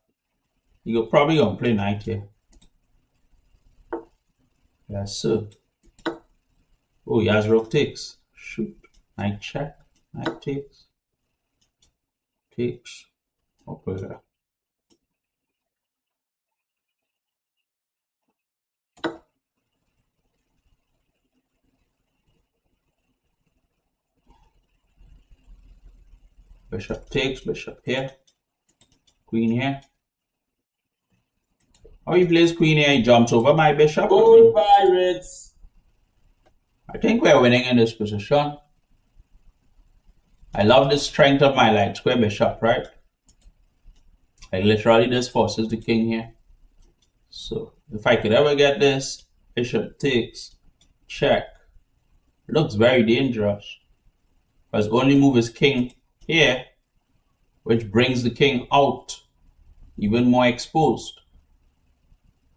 You're probably gonna play knight here. Yes, sir. Oh, he has rook takes. Shoot. Knight check. Knight takes. Takes. Okay. Bishop takes, bishop here, queen here. How he plays queen here, he jumps over my bishop. Gold Pirates. I think we're winning in this position. I love the strength of my light square bishop, right? Like literally this forces the king here. So if I could ever get this, bishop takes, check. Looks very dangerous. Because only move is king here, which brings the king out, even more exposed.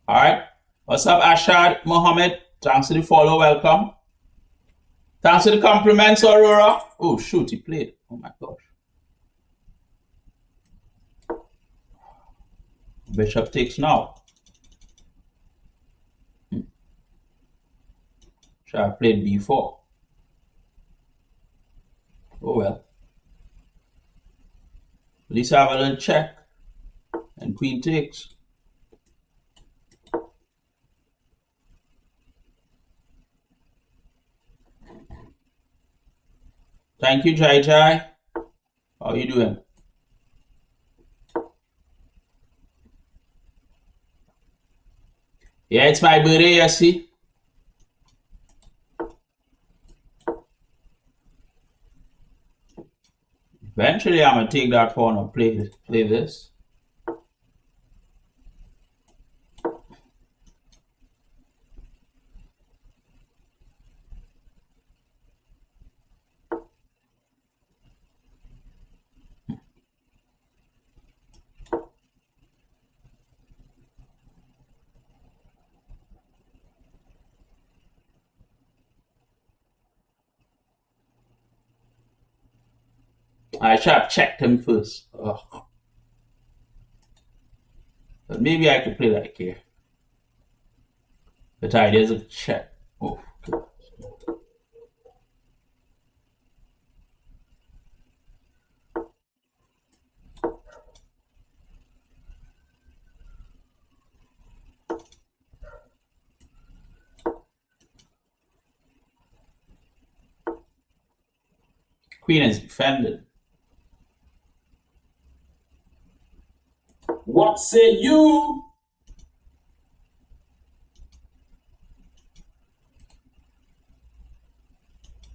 Alright, what's up Ashad Mohammed? Thanks for the follow, welcome. Thanks for the compliments, Aurora. Oh shoot, he played. Oh my gosh. Bishop takes now. Should I have played b4? Oh well. At least I have a little check. And queen takes. Thank you, Jai Jai. How you doing? Yeah, it's my birthday, you see. Eventually, I'm gonna take that pawn and play this. I should have checked him first. Ugh. But maybe I could play like here. But there's a check. Oh, good. Queen is defended. What say you?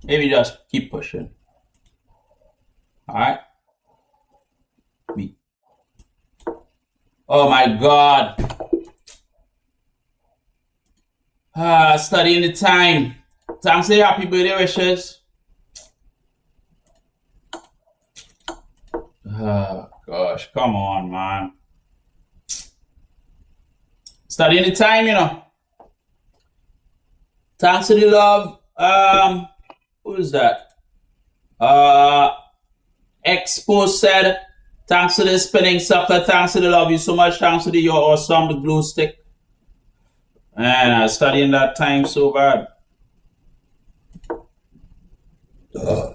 Maybe just keep pushing. Alright. B. Oh my god. Studying the time. Thanks for happy birthday wishes. Oh gosh, come on, man. Studying the time, you know. Thanks for the love. Who is that? Expo said, thanks for the spinning sucker. Thanks for the love you so much. Thanks for the you're awesome, the glue stick. Man, I was studying that time so bad.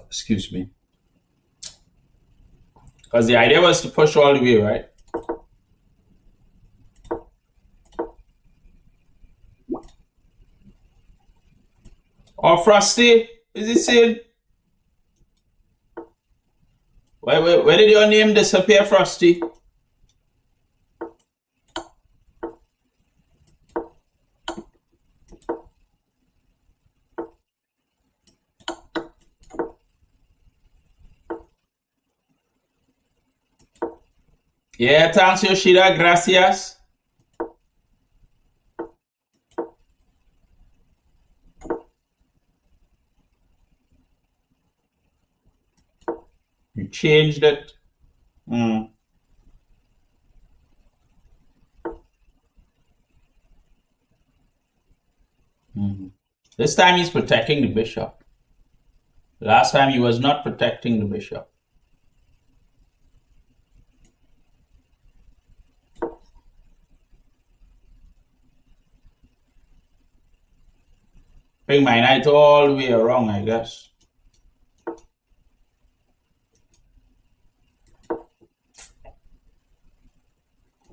Excuse me. Because the idea was to push all the way, right? Oh, Frosty, is he saying? Where did your name disappear, Frosty? Yeah, thanks, Yoshida. Gracias. You changed it. This time he's protecting the bishop. Last time he was not protecting the bishop. Bring my knight all the way around, I guess.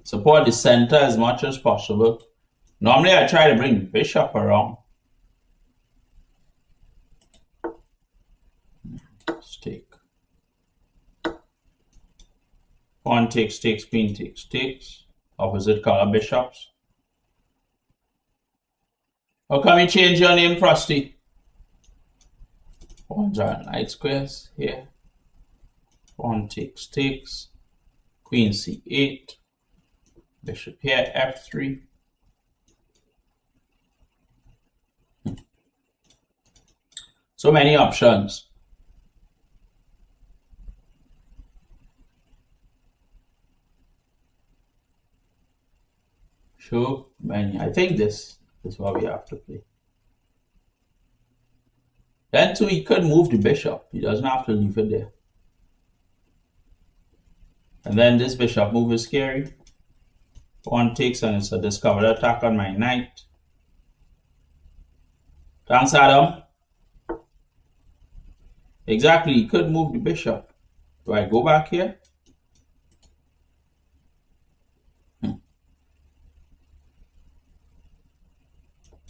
Support the center as much as possible. Normally I try to bring the bishop around. Let's take. Pawn takes, queen takes. Opposite color bishops. How come you change your name, Frosty? Pawns are light squares here. Pawn takes, queen c8. Bishop here, f3. So many options. So many. I think this is what we have to play. Then too, he could move the bishop. He doesn't have to leave it there. And then this bishop move is scary. Pawn takes, and it's a discovered attack on my knight. Thanks, Adam. Exactly, he could move the bishop. Do I go back here?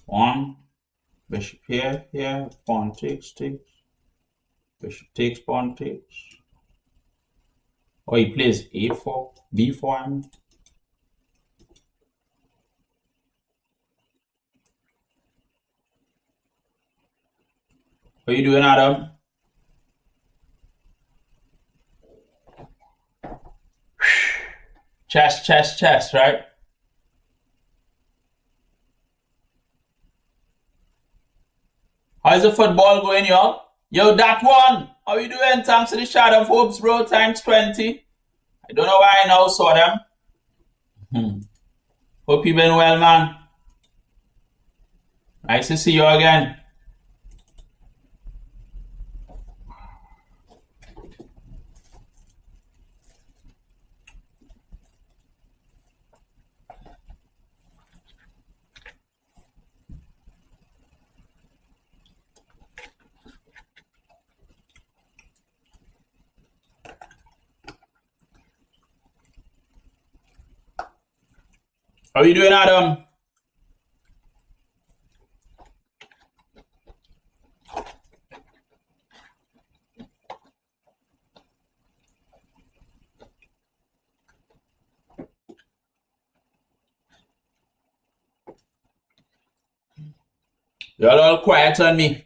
One, bishop here, pawn takes. Bishop takes, pawn takes. Oh, he plays a4, b4, I mean. What are you doing, Adam? Chess, right? How's the football going, y'all? Yo, that one! How you doing? Thanks to the Shadow of Hopes, bro, times 20. I don't know why I now saw them. Hope you been well, man. Nice to see you again. How you doing, Adam? You're all quiet on me.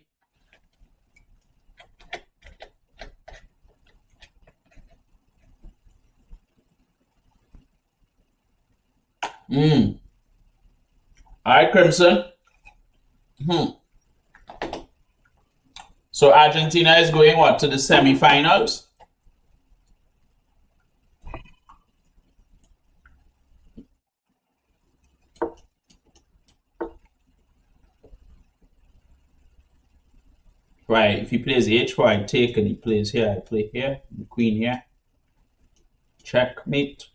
All right, Crimson. So Argentina is going what, to the semifinals? Right, if he plays h4, I take, and he plays here, I play here, the queen here. Checkmate.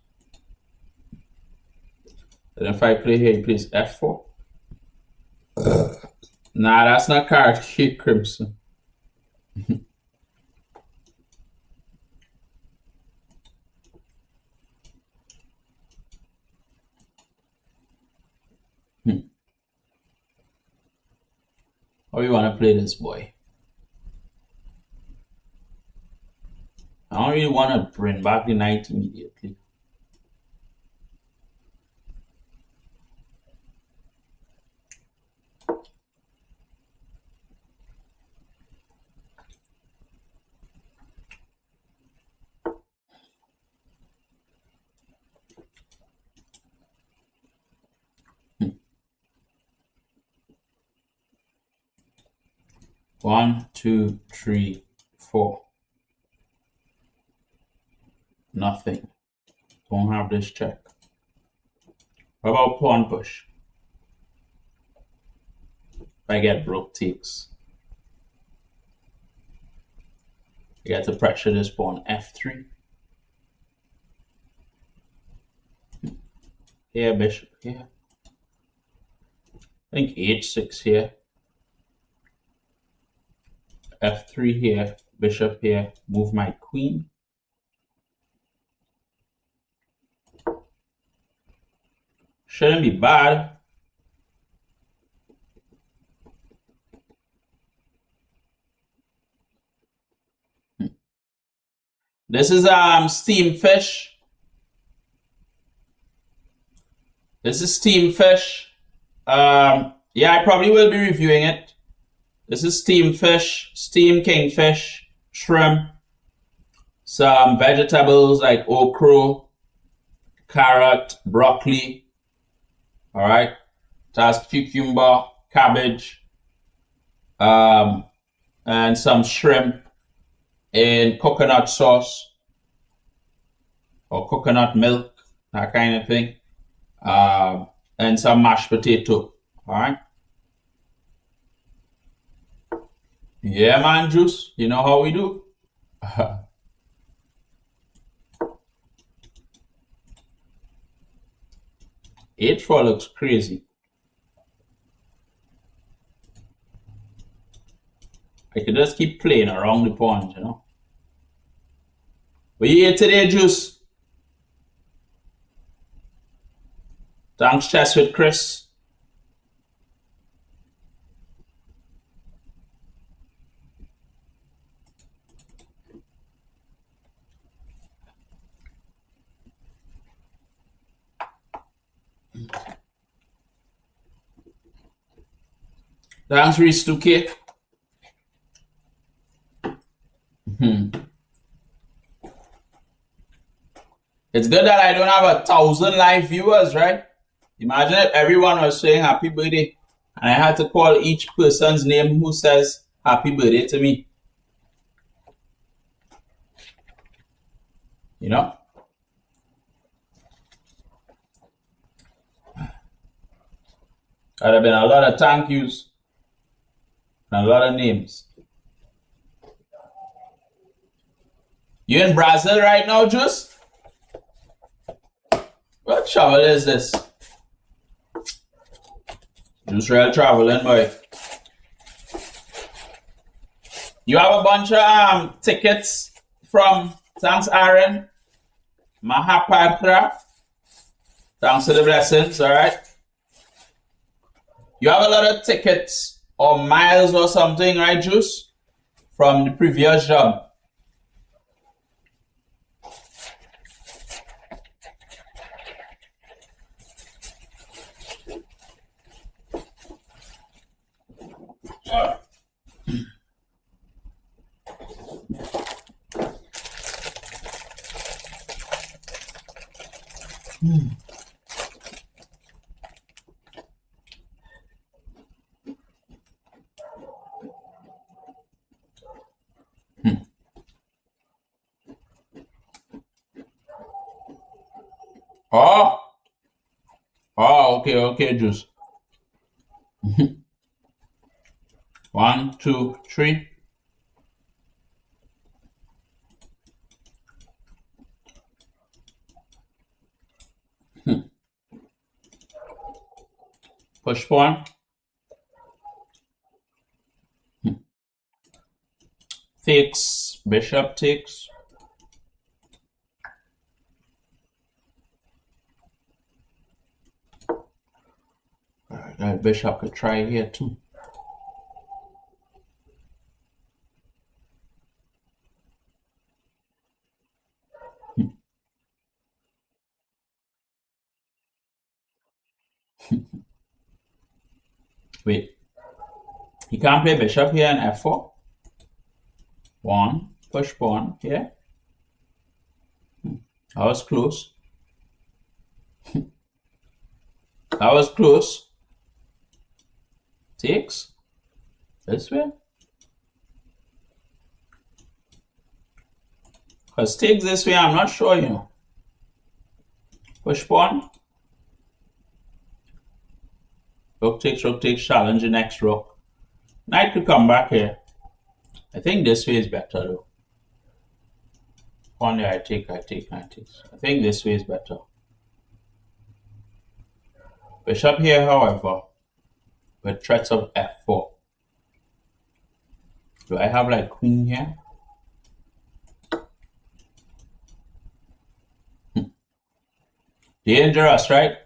And if I play here, he plays f4. Nah, that's not card kick, Crimson. How you want to play this, boy? I don't really want to bring back the knight immediately. One, two, three, four. Nothing. Don't have this check. What about pawn push? If I get broke takes. I get to pressure this pawn f3. Here, bishop here. I think h6 here. f3 here, bishop here, move my queen. Shouldn't be bad. This is steam fish. This is steamed fish. Yeah, I probably will be reviewing it. This is steamed fish, steamed kingfish, shrimp, some vegetables like okra, carrot, broccoli. All right. It has cucumber, cabbage, and some shrimp in coconut sauce or coconut milk, that kind of thing, and some mashed potato. All right. Yeah, man, Juice. You know how we do. H4 looks crazy. I could just keep playing around the pond, you know. What you eat today, Juice? Thanks, Chess with Chris. Thanks, Reese 2K. It's good that I don't have 1,000 live viewers, right? Imagine if everyone was saying happy birthday and I had to call each person's name who says happy birthday to me. You know? There'd have been a lot of thank yous and a lot of names. You in Brazil right now, Juice? What travel is this? Juice real traveling, boy. You have a bunch of tickets from, thanks Aaron, Mahapatra. Thanks for the blessings, alright? You have a lot of tickets or miles or something, right, Juice? From the previous job. Okay, Juice. 1, 2, 3. Push pawn. Takes, bishop takes. That bishop could try here too. Wait, he can't play bishop here in f4. 1, push pawn here. That was close. That was close. Takes. This way. Because takes this way, I'm not sure, you know. Push pawn. Rook takes, challenge the next rook. Knight could come back here. I think this way is better though. Pawn there, I take, knight takes. I think this way is better. Bishop here, however, with threats of f4. Do I have like queen here? Dangerous, right?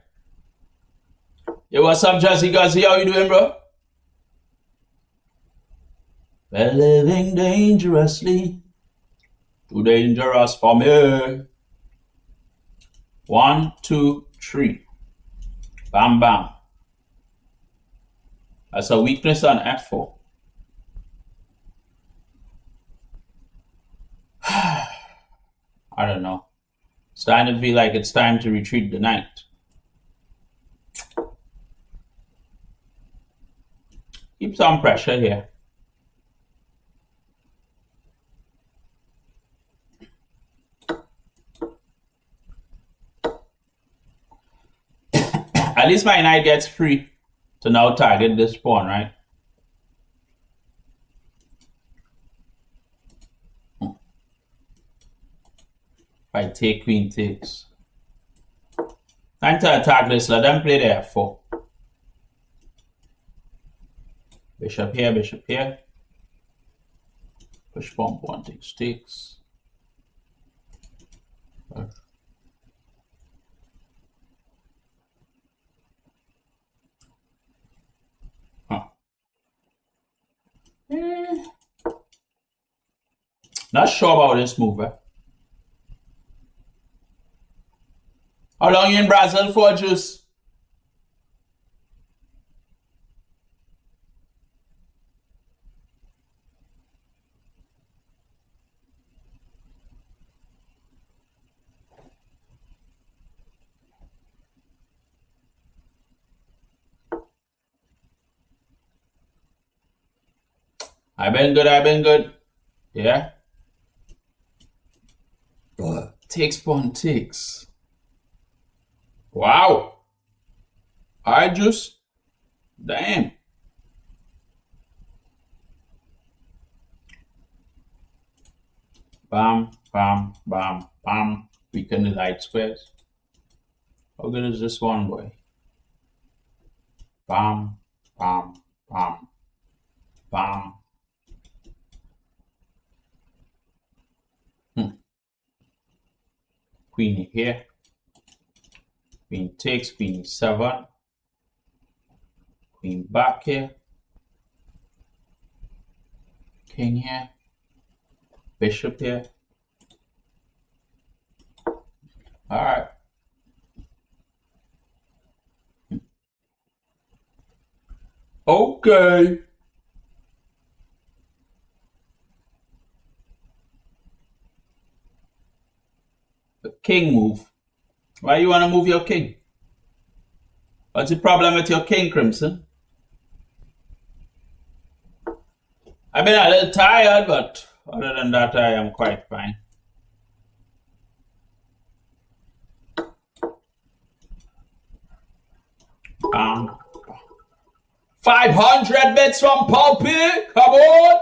Yo, what's up, Jazzy Guzzy? How you doing, bro? We're living dangerously. Too dangerous for me. 1, 2, 3. Bam, bam. That's a weakness on f4. I don't know. It's starting to feel like it's time to retreat the knight. Keep some pressure here. At least my knight gets free to now target this pawn, right? If I take, queen takes. Time to attack this. Let them play the f4. Bishop here, bishop here. Push pawn, pawn takes, takes. Not sure about this move. How long you in Brazil for, Juice? I've been good. Yeah. Takes, pawn takes. Wow. Alright, Juice. Damn. Bam, bam, bam, bam. Weaken the light squares. How good is this one, boy? Bam, bam, bam, bam. Queen here. Queen takes, queen e7. Queen back here. King here. Bishop here. Alright. Okay. The king move. Why you want to move your king? What's the problem with your king, Crimson? I've been a little tired, but other than that, I am quite fine. Um, 500 bits from Pulpy. Come on.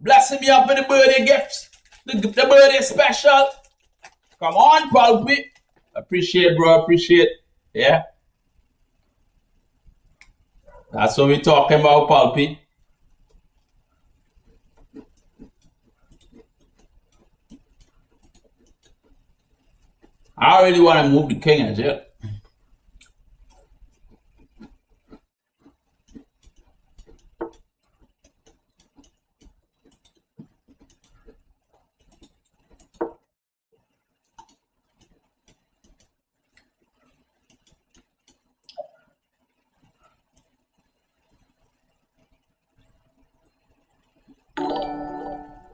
Blessing me up with the birthday gifts. The birthday special. Come on, Pulpy. Appreciate, bro. Appreciate. Yeah. That's what we're talking about, Pulpy. I really want to move the king as yet.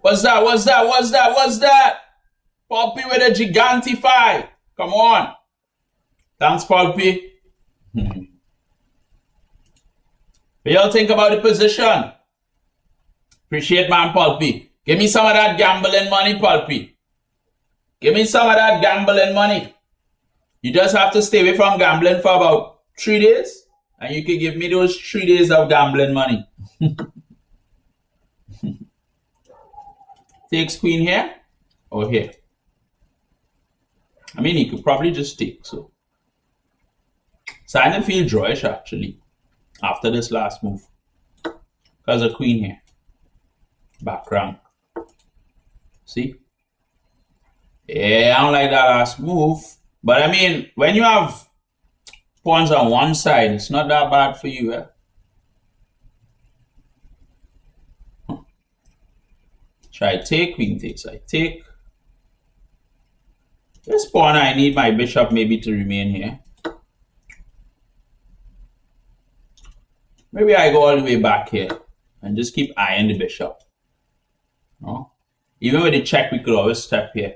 What's that? What's that? What's that? What's that? Pulpy with a gigantify. Come on. Thanks, Pulpy. What y'all think about the position? Appreciate, man, Pulpy. Give me some of that gambling money, Pulpy. Give me some of that gambling money. You just have to stay away from gambling for about 3 days, and you can give me those 3 days of gambling money. Takes queen here or here. I mean, he could probably just take. So I didn't feel drawish actually after this last move. Because a queen here. Background. See? Yeah, I don't like that last move. But I mean, when you have pawns on one side, it's not that bad for you, eh? Should I take? Queen takes. I take. This pawn, I need my bishop maybe to remain here. maybe I go all the way back here and just keep eyeing the bishop. No? Even with the check, we could always step here.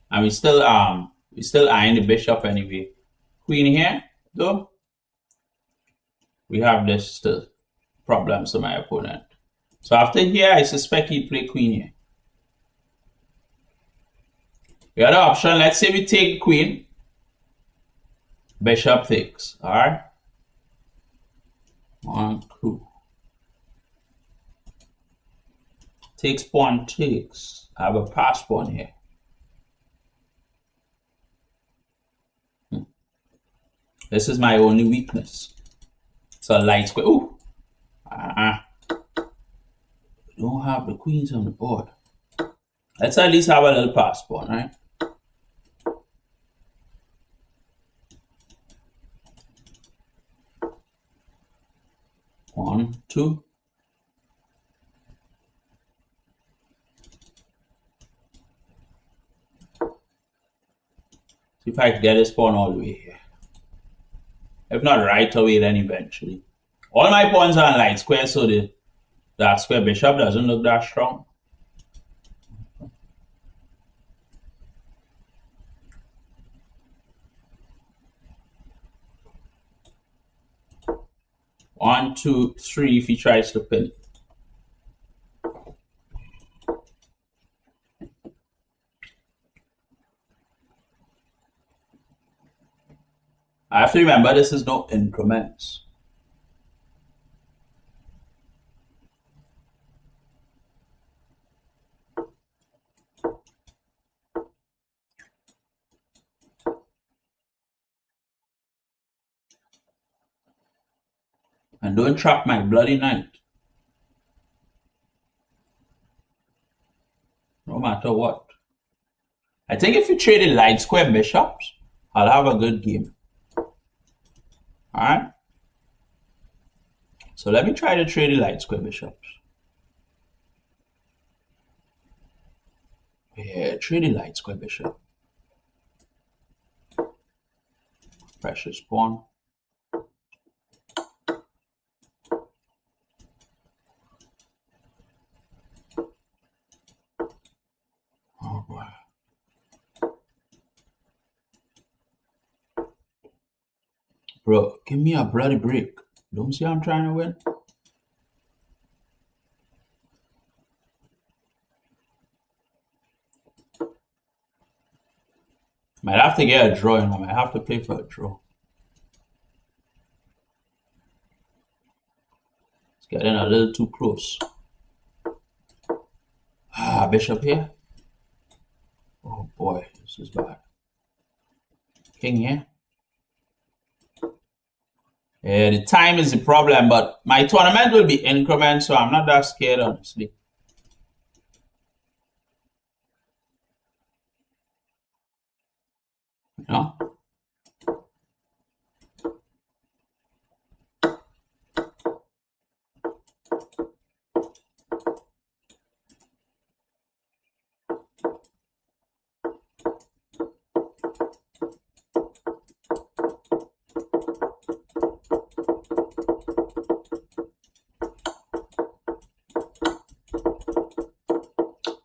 And we still eyeing the bishop anyway. Queen here, though. We have this still problems to my opponent. So after here, I suspect he'd play queen here. The other option, let's say we take queen. Bishop takes, alright? 1, 2. Takes, pawn takes. I have a pass pawn here. This is my only weakness. So light square. Ooh. Don't have the queens on the board. Let's at least have a little pass pawn, right? One, two. See if I can get this pawn all the way here. If not right away, then eventually. All my pawns are on light square, so the dark square bishop doesn't look that strong. One, two, three, if he tries to pin it. I have to remember this is no increments. And don't trap my bloody knight. No matter what. I think if you trade the light square bishops, I'll have a good game. Alright? So let me try to trade the light square bishops. Yeah, trade the light square bishop. Precious pawn. Oh boy. Bro, give me a bloody break. Don't see I'm trying to win. Might have to get a draw, and I might have to play for a draw. It's getting a little too close. Ah, bishop here. Oh boy, this is bad. King here. Yeah, the time is the problem, but my tournament will be increment, so I'm not that scared, honestly. You know?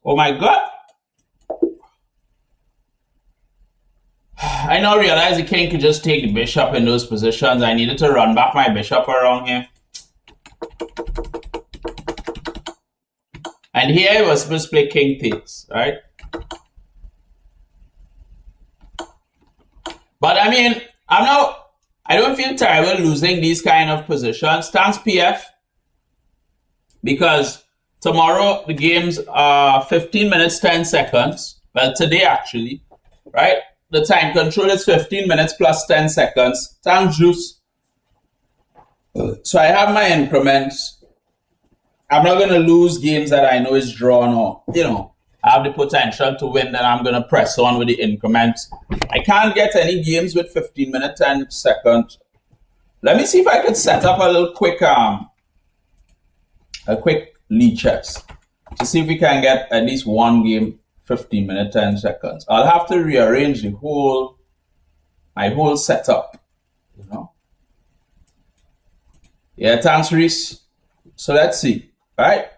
Oh my god! I now realize the king could just take the bishop in those positions. I needed to run back my bishop around here. And here I was supposed to play king takes, right? But I mean, I don't feel terrible losing these kind of positions. Thanks PF. Because tomorrow the game's 15 minutes, 10 seconds. Well, today actually, right? The time control is 15 minutes plus 10 seconds. Thanks, Juice. So I have my increments. I'm not going to lose games that I know is drawn or, you know, I have the potential to win, then I'm going to press on with the increments. I can't get any games with 15 minutes, 10 seconds. Let me see if I can set up a little quick, lead chess to see if we can get at least one game 15 minutes 10 seconds. I'll have to rearrange my whole setup, you know. Yeah, thanks, Reese. So let's see, right?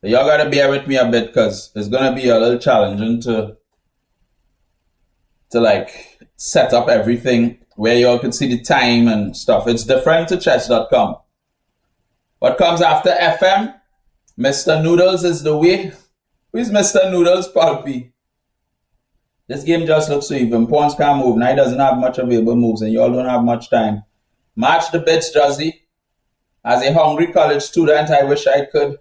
Y'all gotta bear with me a bit because it's gonna be a little challenging to like set up everything where y'all can see the time and stuff. It's different to chess.com. What comes after FM? Mr. Noodles is the way. Who is Mr. Noodles, Pulpy? This game just looks so even. Pawns can't move. Knight doesn't have much available moves and y'all don't have much time. Match the bits, Juzzy. As a hungry college student, I wish I could.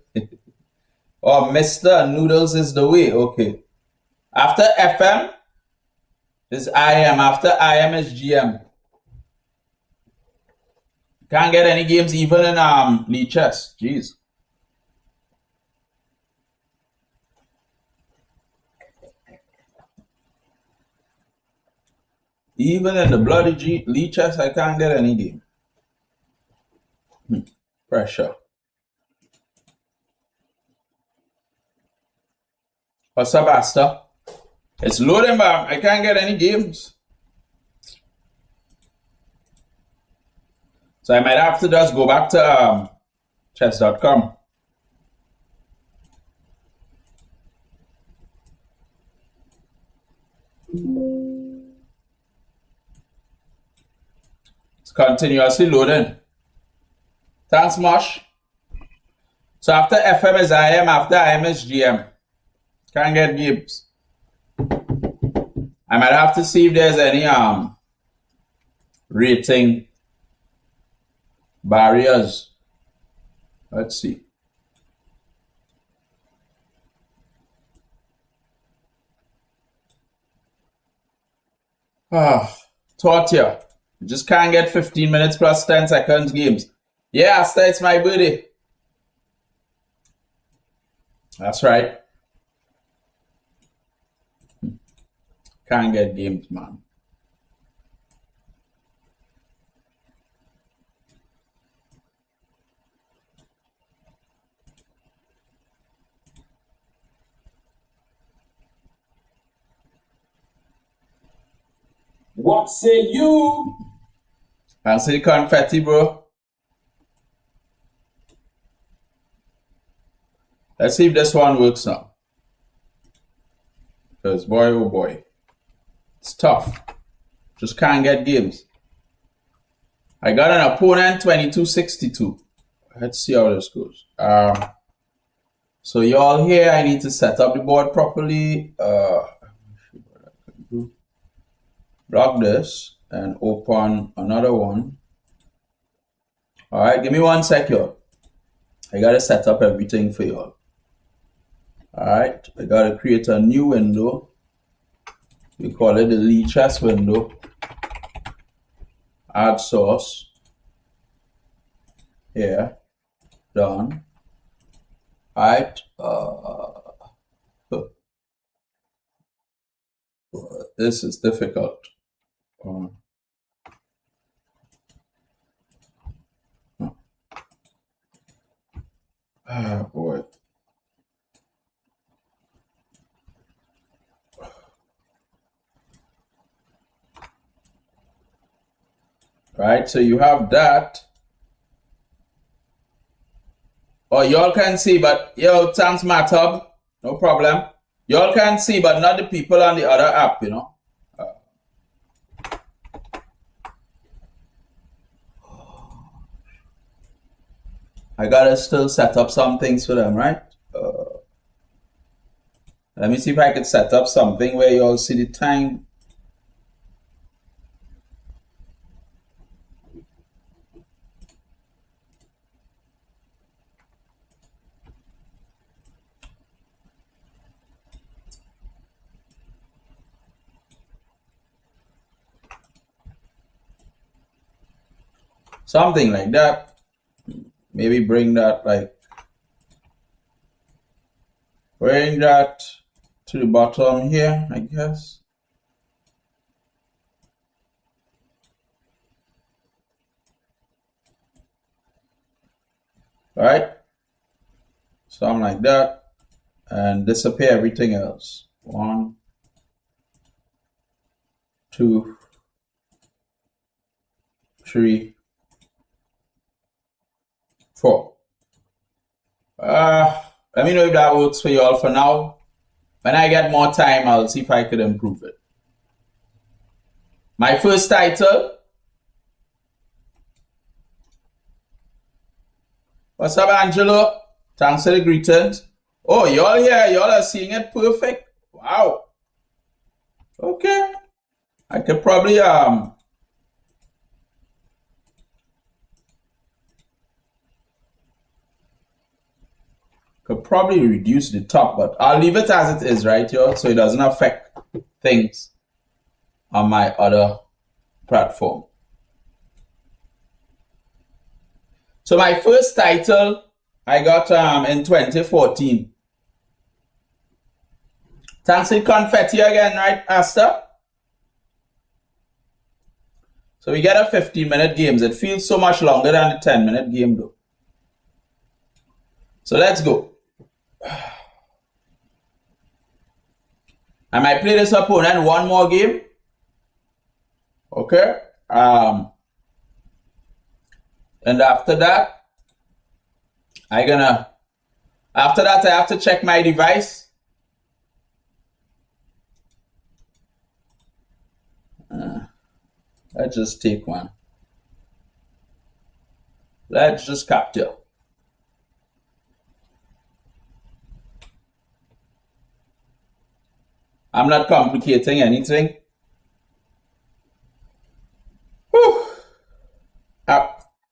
Oh, Mr. Noodles is the way. Okay. After FM is IM. After IM is GM. Can't get any games even in Lee Chess. Jeez. Even in the bloody Lee Chess, I can't get any game. Pressure. What's up, Asta? It's loading, but I can't get any games. So I might have to just go back to chess.com. It's continuously loading. Thanks, Mosh. So after FM is IM, after IM is GM. Can't get games. I might have to see if there's any rating barriers. Let's see. Thought here. You just can't get 15 minutes plus 10 seconds games. Yeah, Asta, it's my birthday. That's right. Can't get games, man. What say you? I see confetti, bro. Let's see if this one works now. Because boy, oh boy, it's tough. Just can't get games. I got an opponent 2262. Let's see how this goes. So y'all here, I need to set up the board properly. Block this and open another one. All right, give me 1 sec, y'all. I gotta set up everything for y'all. All right, I gotta create a new window. We call it the Lee Chess window. Add source. Here, done. All right. This is difficult. Boy. Right, so you have that. Oh, y'all can see, but yo, thanks, Matab. No problem. Y'all can see, but not the people on the other app, you know. I gotta still set up some things for them, right? Let me see if I can set up something where you all see the time. Something like that. Maybe bring that to the bottom here, I guess. All right, something like that, and disappear everything else. 1, 2, 3, 4. Let me know if that works for you all for now. When I get more time, I'll see if I could improve it. My first title. What's up, Angelo? Thanks for the greetings. Oh, y'all here. Y'all are seeing it perfect. Wow. Okay. I could probably reduce the top, but I'll leave it as it is, right, y'all, so it doesn't affect things on my other platform. So my first title I got in 2014. Thanks for confetti again, right, Asta? So we get a 15-minute games. It feels so much longer than the 10-minute game, though. So let's go. I might play this opponent one more game. Okay. And after that, I have to check my device. Let's just take one. Let's just capture. I'm not complicating anything. Whew.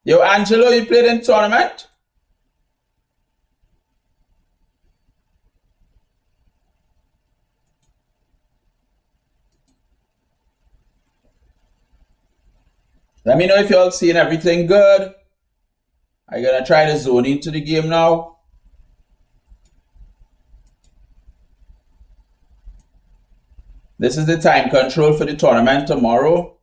Yo, Angelo, you played in tournament? Let me know if y'all seeing everything good. I'm gonna try to zone into the game now. This is the time control for the tournament tomorrow.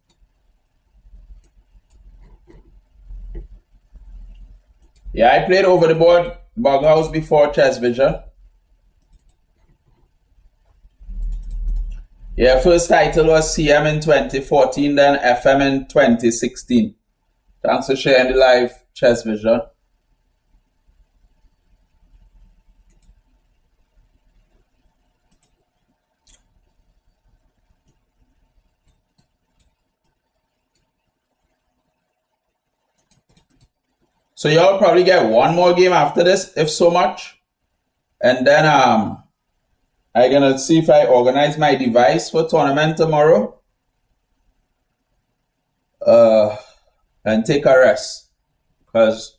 Yeah, I played over the board bug house before Chess Vision. Yeah, first title was CM in 2014, then FM in 2016. Thanks for sharing the live Chess Vision. So y'all probably get one more game after this, if so much. And then I'm gonna see if I organize my device for tournament tomorrow. And take a rest. Because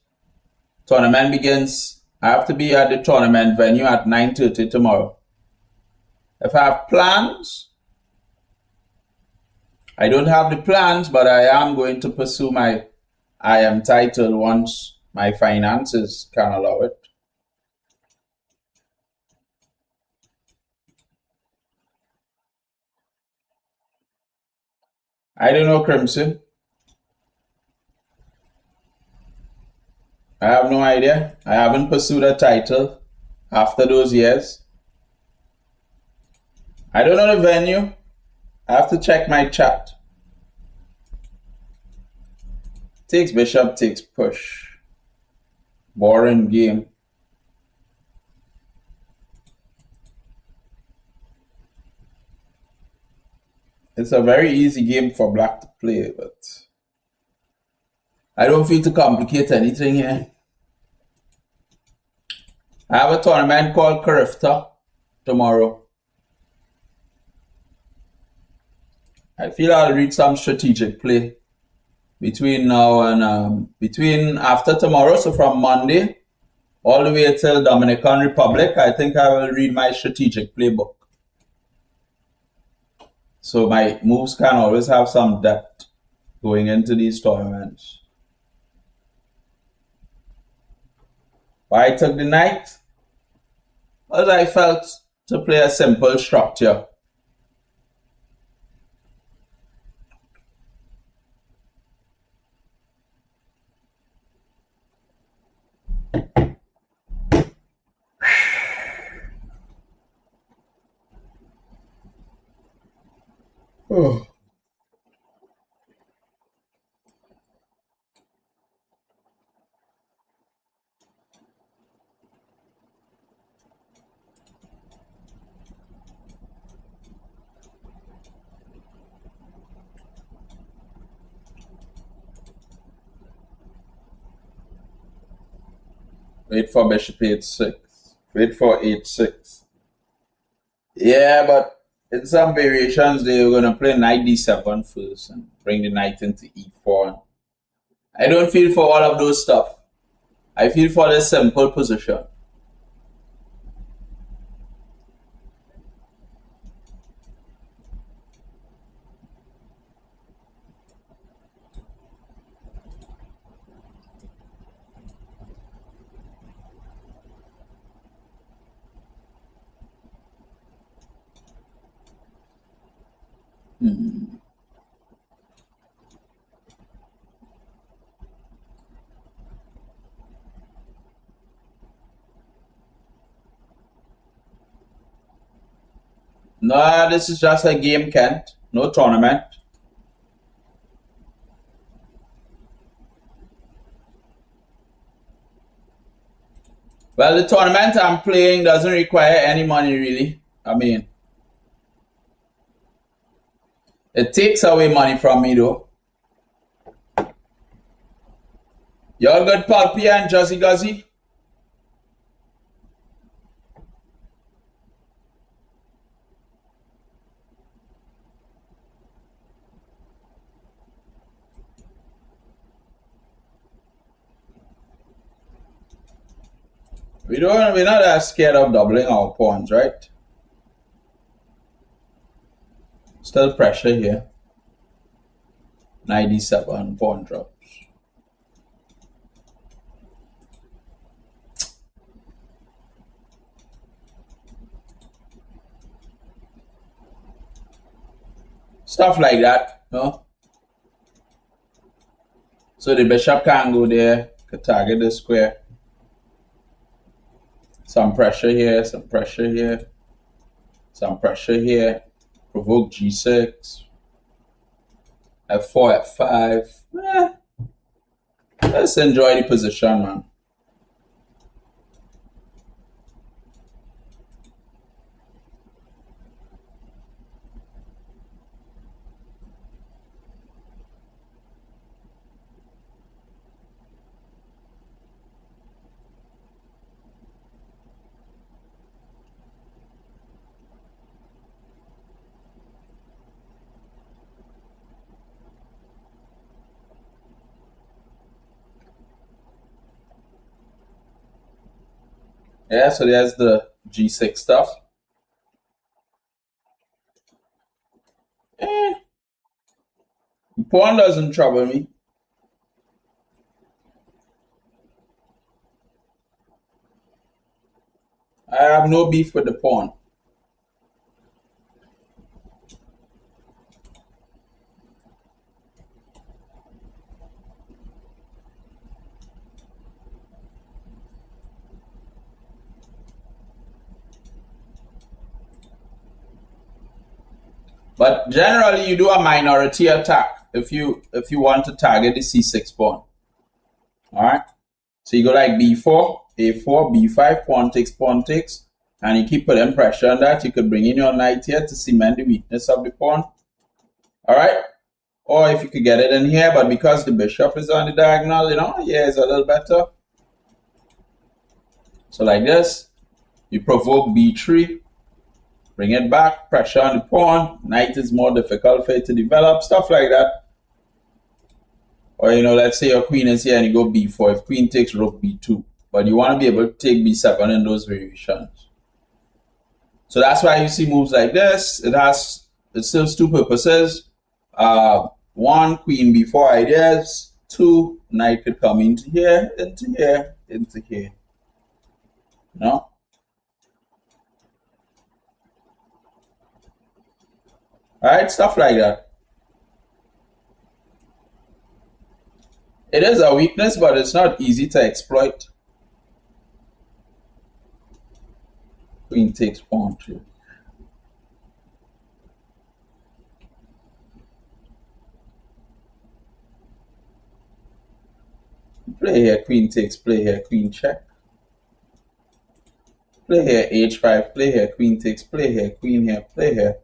tournament begins. I have to be at the tournament venue at 9:30 tomorrow. If I have plans, I don't have the plans, but I am going to pursue my IM title once my finances can allow it. I don't know, Crimson. I have no idea. I haven't pursued a title after those years. I don't know the venue. I have to check my chat. Takes bishop, takes push. Boring game. It's a very easy game for black to play, but I don't feel to complicate anything here. I have a tournament called Karifta tomorrow. I feel I'll read some strategic play between now and between after tomorrow, so from Monday all the way till Dominican Republic, I think I will read my strategic playbook. So my moves can always have some depth going into these tournaments. Why I took the knight? Because I felt to play a simple structure. Oh. Wait for bishop h6. Wait for h6. Yeah, but in some variations, they're going to play knight d7 first and bring the knight into e4. I don't feel for all of those stuff. I feel for this simple position. No, this is just a game, Kent. No tournament. Well, the tournament I'm playing doesn't require any money, really. I mean, it takes away money from me, though. Y'all good, Pulpy and Juzzy Guzzy? We're not that scared of doubling our pawns, right? Still pressure here. 97 pawn drops. Stuff like that, no? So the bishop can go there, could target the square. Some pressure here, some pressure here, some pressure here. Provoke g6. f4, f5. Let's enjoy the position, man. Yeah, so there's the g6 stuff. Pawn doesn't trouble me. I have no beef with the pawn. But generally, you do a minority attack if you want to target the c6 pawn. All right. So you go like b4, a4, b5, pawn takes, and you keep putting pressure on that. You could bring in your knight here to cement the weakness of the pawn. All right. Or if you could get it in here, but because the bishop is on the diagonal, yeah, it's a little better. So like this, you provoke b3. Bring it back, pressure on the pawn. Knight is more difficult for it to develop, stuff like that. Or, let's say your queen is here and you go b4. If queen takes, rook b2. But you want to be able to take b7 in those variations. So that's why you see moves like this. It serves two purposes. One, queen b4 ideas. Two, knight could come into here, into here, into here. Alright, stuff like that. It is a weakness, but it's not easy to exploit. Queen takes pawn 2. Play here, queen takes, play here, queen check. Play here, h5, play here, queen takes, play here, queen here, play here.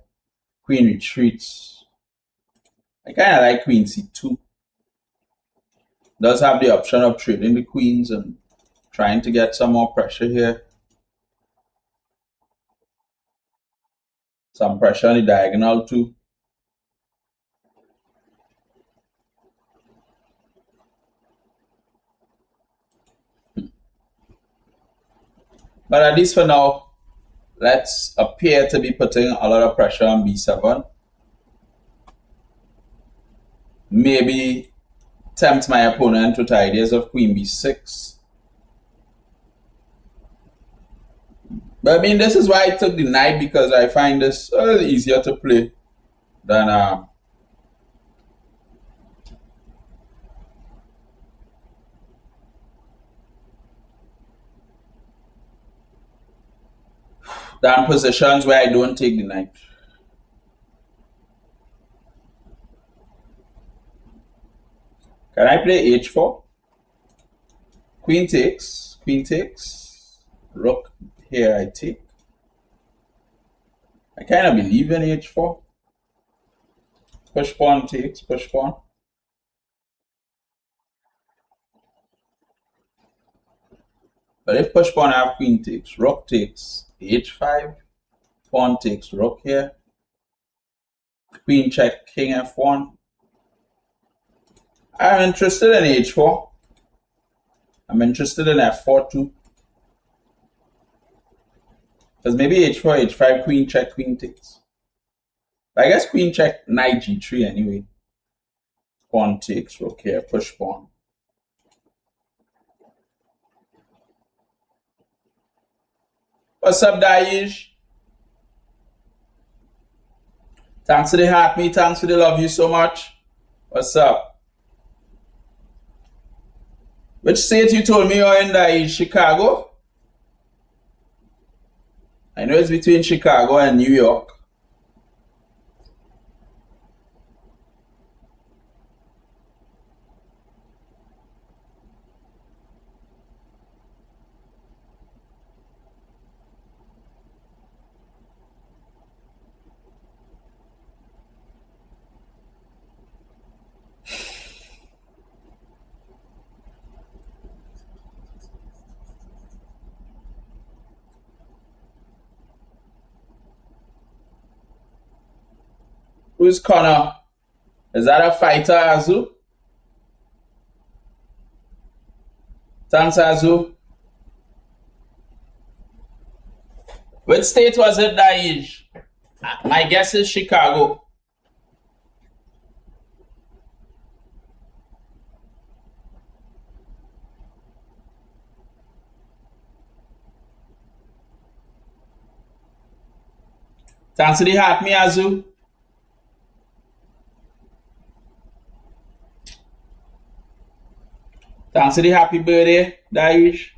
Queen retreats. I kind of like queen c2. Does have the option of trading the queens and Trying to get some more pressure here. Some pressure on the diagonal too. But at least for now, let's appear to be putting a lot of pressure on b7. Maybe tempt my opponent with ideas of queen b6. But I mean, this is why I took the knight, because I find this a little easier to play than positions where I don't take the knight. Can I play h4? Queen takes, rook here I take. I kind of believe in h4. Push pawn takes, push pawn. But if push pawn I have queen takes, rook takes, h5, pawn takes, rook here, queen check, king f1. I'm interested in h4. I'm interested in f4 too. Because maybe h4, h5, queen check, queen takes. But I guess queen check, knight g3 anyway. Pawn takes, rook here, push pawn. What's up, Daish? Thanks for the heart, me. Thanks for the love you so much. What's up? Which state you told me you're in, Daish? Chicago? I know it's between Chicago and New York. Who's Connor? Is that a fighter, Azu? Thanks, Azu. Which state was it, Daish? My guess is Chicago. Thanks for the heart, me, Azu. Thanks for the happy birthday, Daish.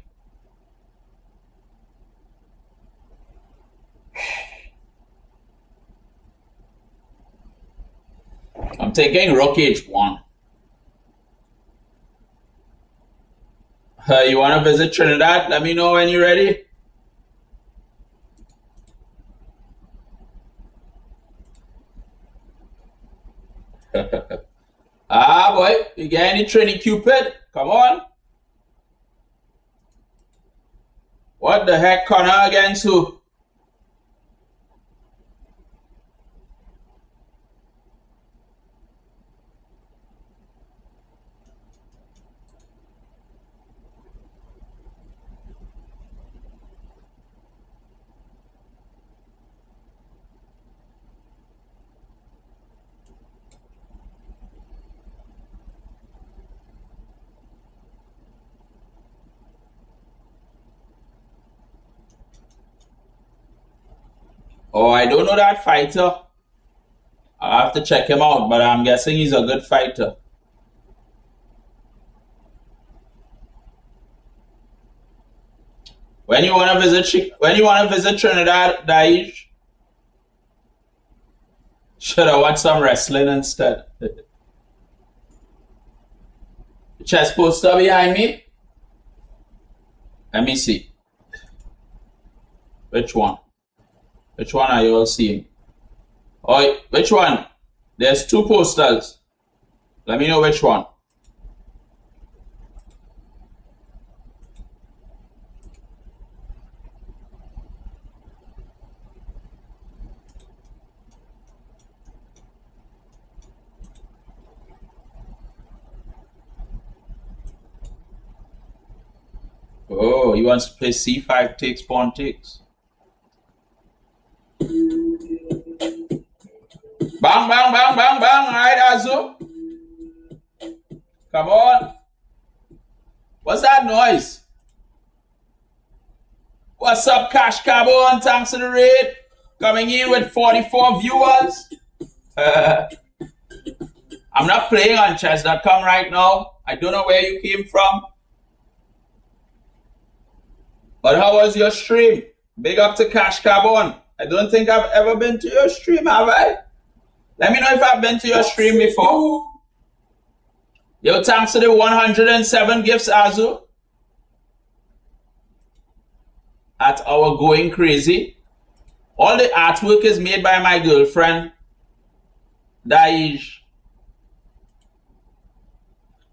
I'm taking rook h1. You want to visit Trinidad? Let me know when you're ready. Ah, boy, you get any FMTriniCupid? Come on. What the heck, Connor against who? Oh, I don't know that fighter. I'll have to check him out, but I'm guessing he's a good fighter. When you want to visit Trinidad, Daish, should I watch some wrestling instead? The chess poster behind me. Let me see. Which one? Which one are you all seeing? Oh, which one? There's two posters. Let me know which one. Oh, he wants to play c5 takes, pawn takes. Bang, bang, bang, bang, bang. All right, Azu. Come on. What's that noise? What's up, Cash Carbon? Thanks to the raid. Coming in with 44 viewers. I'm not playing on chess.com right now. I don't know where you came from. But how was your stream? Big up to Cash Carbon. I don't think I've ever been to your stream, have I? Let me know if I've been to your stream before. Yo, thanks to the 107 gifts, Azu. At our Going Crazy. All the artwork is made by my girlfriend, Daij.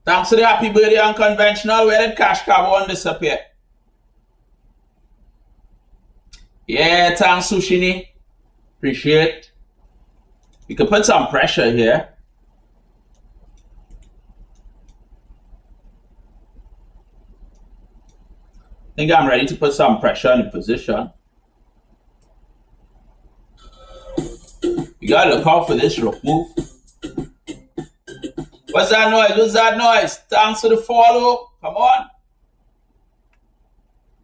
Thanks to the happy birthday unconventional. Where did Cash Carbon disappear? Yeah, thanks, Sushini. Appreciate. We could put some pressure here. I think I'm ready to put some pressure on the position. You gotta look out for this rook move. What's that noise? What's that noise? Thanks for the follow. Come on.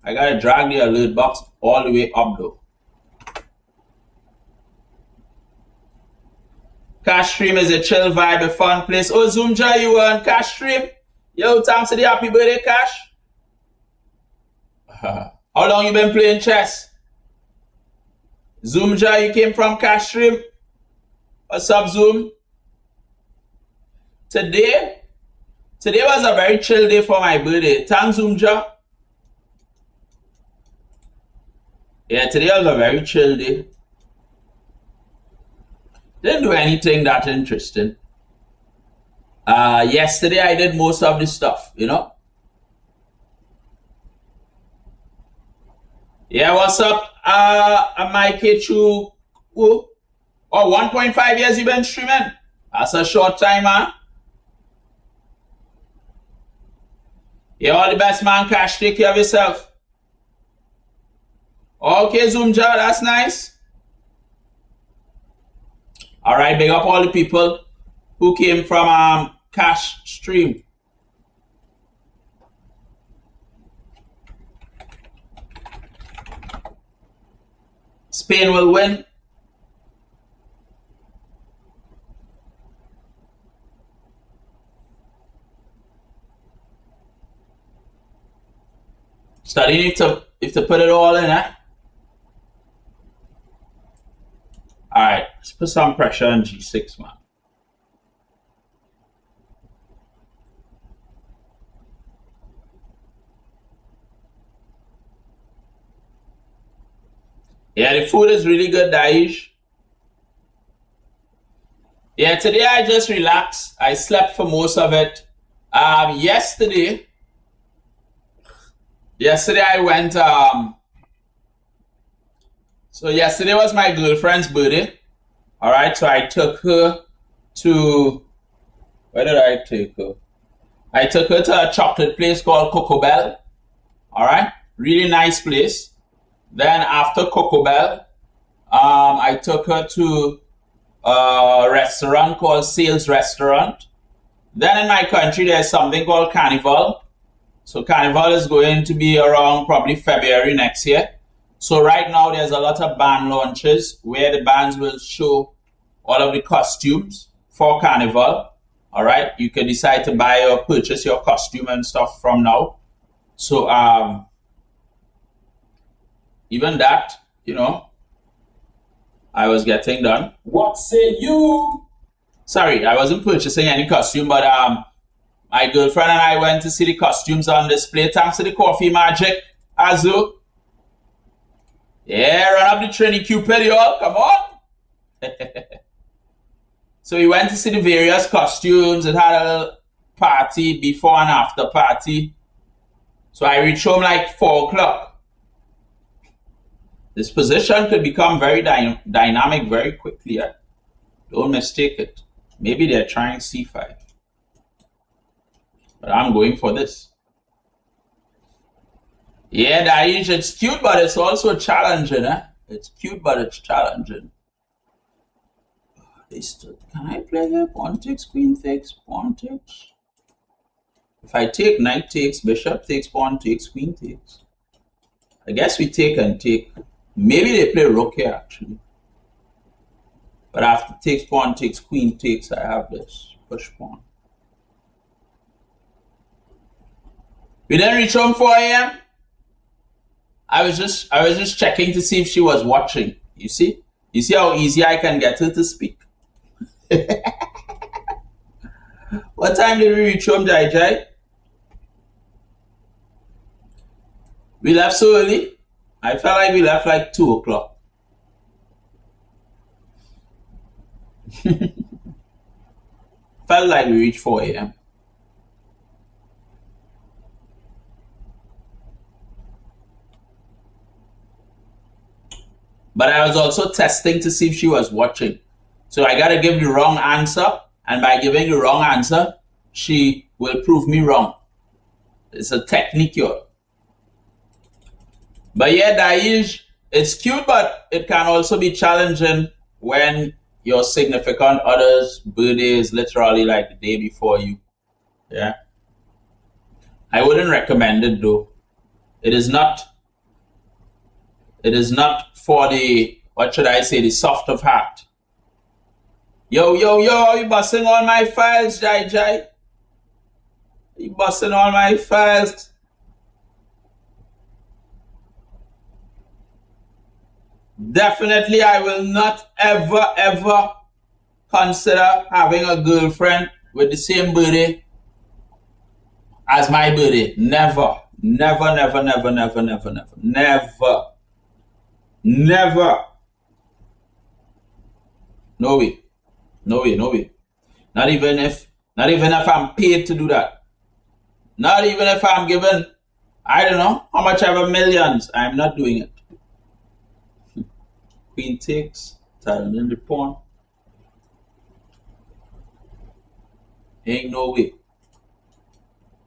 I gotta drag the alert box all the way up though. Cash stream is a chill vibe, a fun place. Oh, Zoomja, you were on Cash stream? Yo, thanks for the happy birthday, Cash. How long you been playing chess? Zoomja, you came from Cash stream? What's up, Zoom? Today was a very chill day for my birthday. Thanks, Zoomja. Yeah, today was a very chill day. Didn't do anything that interesting. Yesterday I did most of the stuff, you know. Yeah, what's up, Mike Chu? Oh, 1.5 years you been streaming? That's a short time, huh? Yeah, all the best, man. Cash, take care of yourself. Okay, Zoomja, that's nice. All right, big up all the people who came from Cash stream. Spain will win. Studying if to put it all in, eh? All right, let's put some pressure on G6, man. Yeah, the food is really good, Daij. Yeah, today I just relaxed. I slept for most of it. Yesterday I went, so yesterday was my girlfriend's birthday. All right, so I took her to, where did I take her? I took her to a chocolate place called Coco Bell. All right, really nice place. Then after Coco Bell, I took her to a restaurant called Sales Restaurant. Then in my country, there's something called Carnival. So Carnival is going to be around probably February next year. So right now there's a lot of band launches where the bands will show all of the costumes for Carnival. All right, you can decide to buy or purchase your costume and stuff from now. So even that, you know, I was getting done. What say you? Sorry, I wasn't purchasing any costume, but my girlfriend and I went to see the costumes on display. Thanks to the coffee magic, Azu. Yeah, run up the FMTriniCupid, y'all. Come on. So we went to see the various costumes. It had a party, before and after party. So I reached home like 4 o'clock. This position could become very dynamic very quickly. Eh? Don't mistake it. Maybe they're trying c5. But I'm going for this. Yeah, Daish, it's cute, but it's also challenging, eh? It's cute, but it's challenging. Can I play here? Pawn takes, queen takes, pawn takes. If I take, knight takes, bishop takes, pawn takes, queen takes. I guess we take and take. Maybe they play rook here, actually. But after takes, pawn takes, queen takes, I have this push pawn. We didn't reach home 4 a.m. I was just checking to see if she was watching. You see how easy I can get her to speak. What time did we reach home, Jai Jai? We left so early. I felt like we left like 2 o'clock. Felt like we reached 4 a.m. But I was also testing to see if she was watching. So I gotta give the wrong answer, and by giving the wrong answer, she will prove me wrong. It's a technique here. But yeah, Daish, it's cute, but it can also be challenging when your significant other's birthday is literally like the day before you. Yeah. I wouldn't recommend it though. It is not for the, what should I say, the soft of heart. Yo, you busting all my files, Jai Jai? You busting all my files? Definitely, I will not ever consider having a girlfriend with the same birthday as my birthday. Never. Never. No way. Not even if I'm paid to do that. Not even if I'm given, I don't know, how much ever millions. I'm not doing it. Queen takes, turning the pawn. Ain't no way.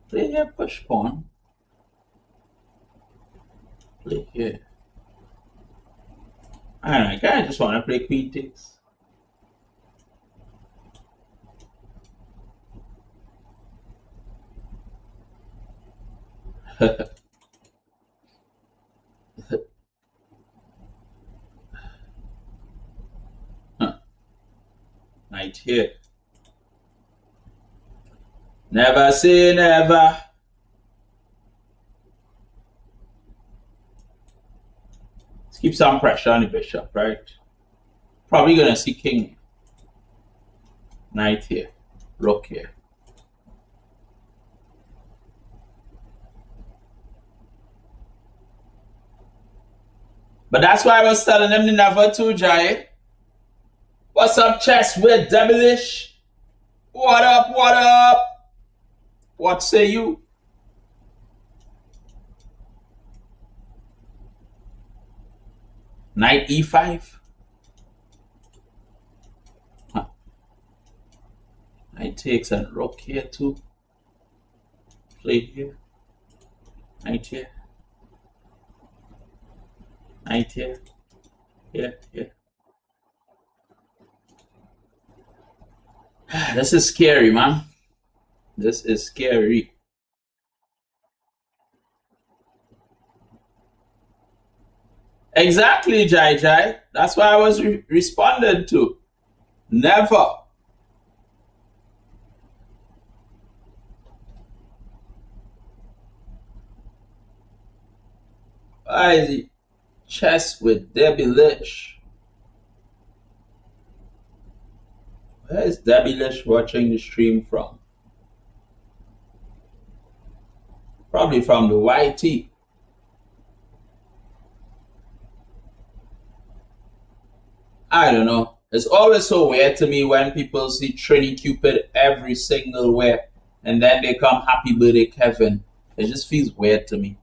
Play here, push pawn. Play here. I don't know, I just want to play queen takes. Knight here. Never say never. Let's keep some pressure on the bishop, right? Probably gonna see king. Knight here. Rook here. But that's why I was telling him the never to, Jai. What's up, chess with Devilish? What up? What say you? Knight e5. Huh. Knight takes and rook here too. Play here. Knight here. Knight here. Here. This is scary, man. This is scary. Exactly, Jai. That's why I was responded to. Never. Why is it chess with Debbie Lish? Where is Debbie Lish watching the stream from? Probably from the YT. I don't know. It's always so weird to me when people see FMTriniCupid every single where, and then they come happy birthday Kevin. It just feels weird to me.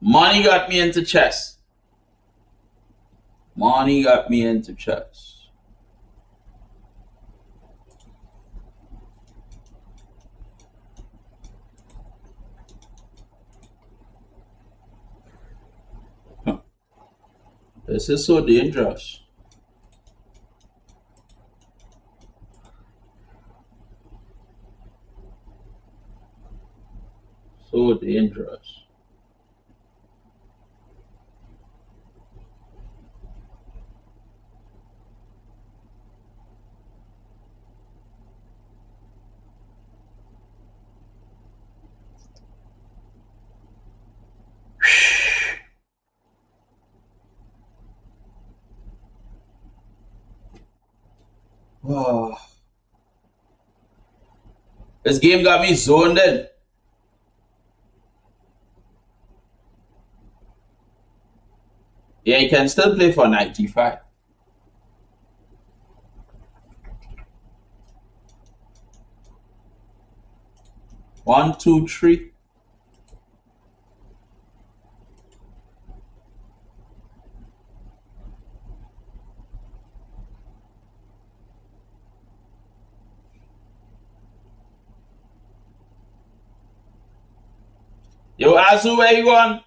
Money got me into chess. Money got me into chess. Huh. This is so dangerous. So dangerous. Oh. This game got me zoned in. Yeah, you can still play for 95. One, two, three. Yo, Azu, where you going?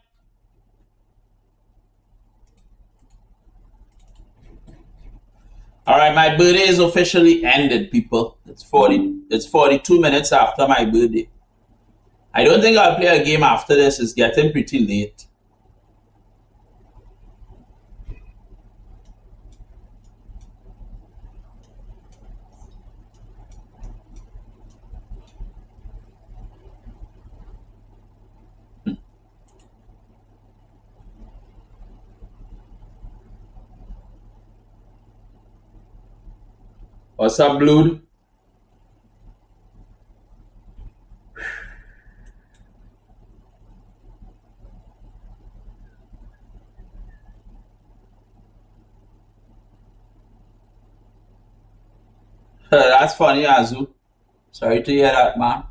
All right, my birthday is officially ended, people. It's 42 minutes after my birthday. I don't think I'll play a game after this. It's getting pretty late. What's up, Blood? That's funny, Azu. Sorry to hear that, man.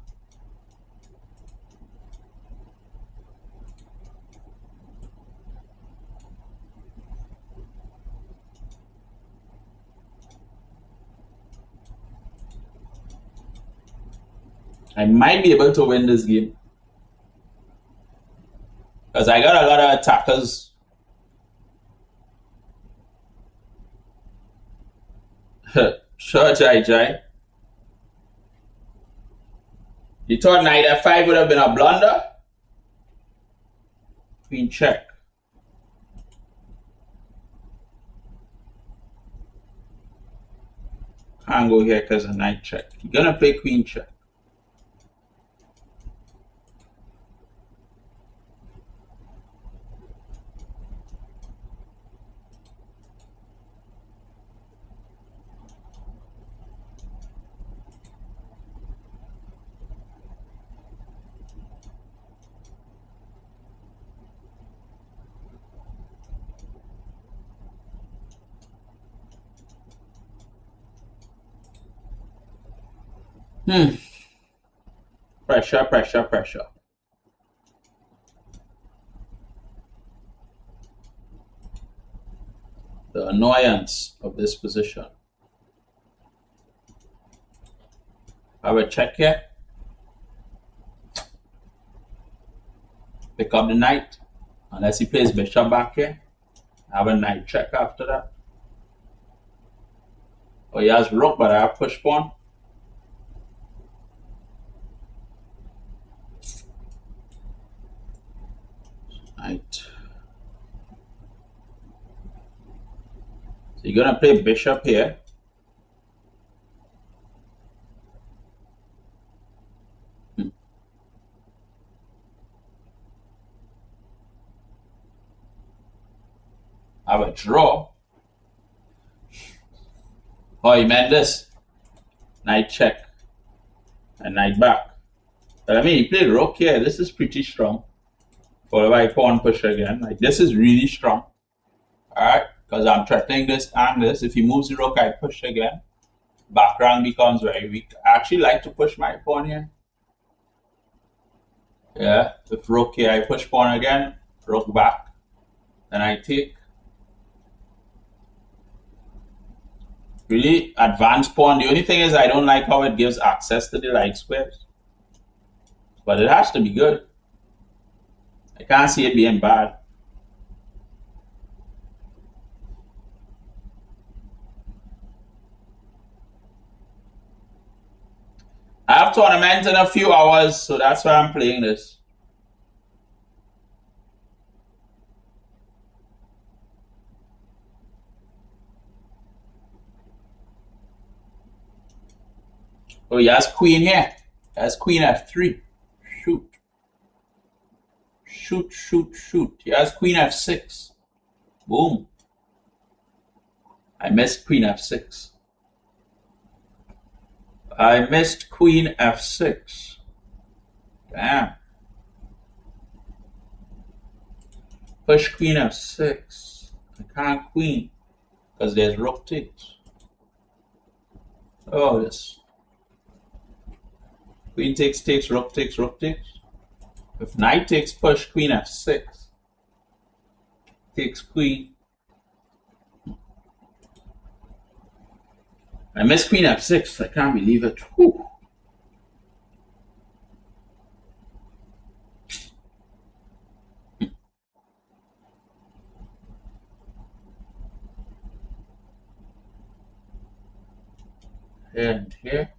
I might be able to win this game. Because I got a lot of attackers. Sure, Jai. You thought knight f5 would have been a blunder? Queen check. Can't go here because of knight check. You're gonna play queen check. Pressure. The annoyance of this position. I will check here. Pick up the knight. Unless he plays bishop back here. I have a knight check after that. Oh, he has rook, but I have push pawn. Right. So you're gonna play bishop here. I have a draw. Oh, he meant this. Knight check. And knight back. But I mean, he played rook here. This is pretty strong. Followed by pawn push again. Like, this is really strong. Alright, because I'm threatening this and this. If he moves the rook, I push again. Back rank becomes very weak. I actually like to push my pawn here. Yeah, with rook here, I push pawn again. rook back, then I take. Really advanced pawn. The only thing is I don't like how it gives access to the light squares. But it has to be good. I can't see it being bad. I have tournament in a few hours, so that's why I'm playing this. Oh, he has queen here. He has queen f3. Shoot. Shoot, shoot, shoot. He has queen f6. Boom. I missed queen f6. I missed queen f6. Damn. Push queen f6. I can't queen because there's rook takes. Oh, this. Queen takes, takes, rook takes, rook takes. If knight takes, push queen f6. Takes queen. I missed queen f6. I can't believe it. Whew. Here and here.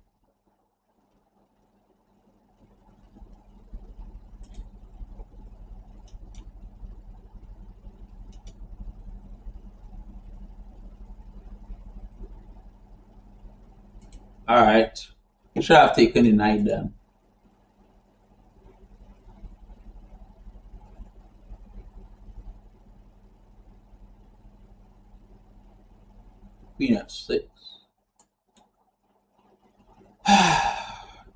All right. Should have taken the knight then. Queen f6.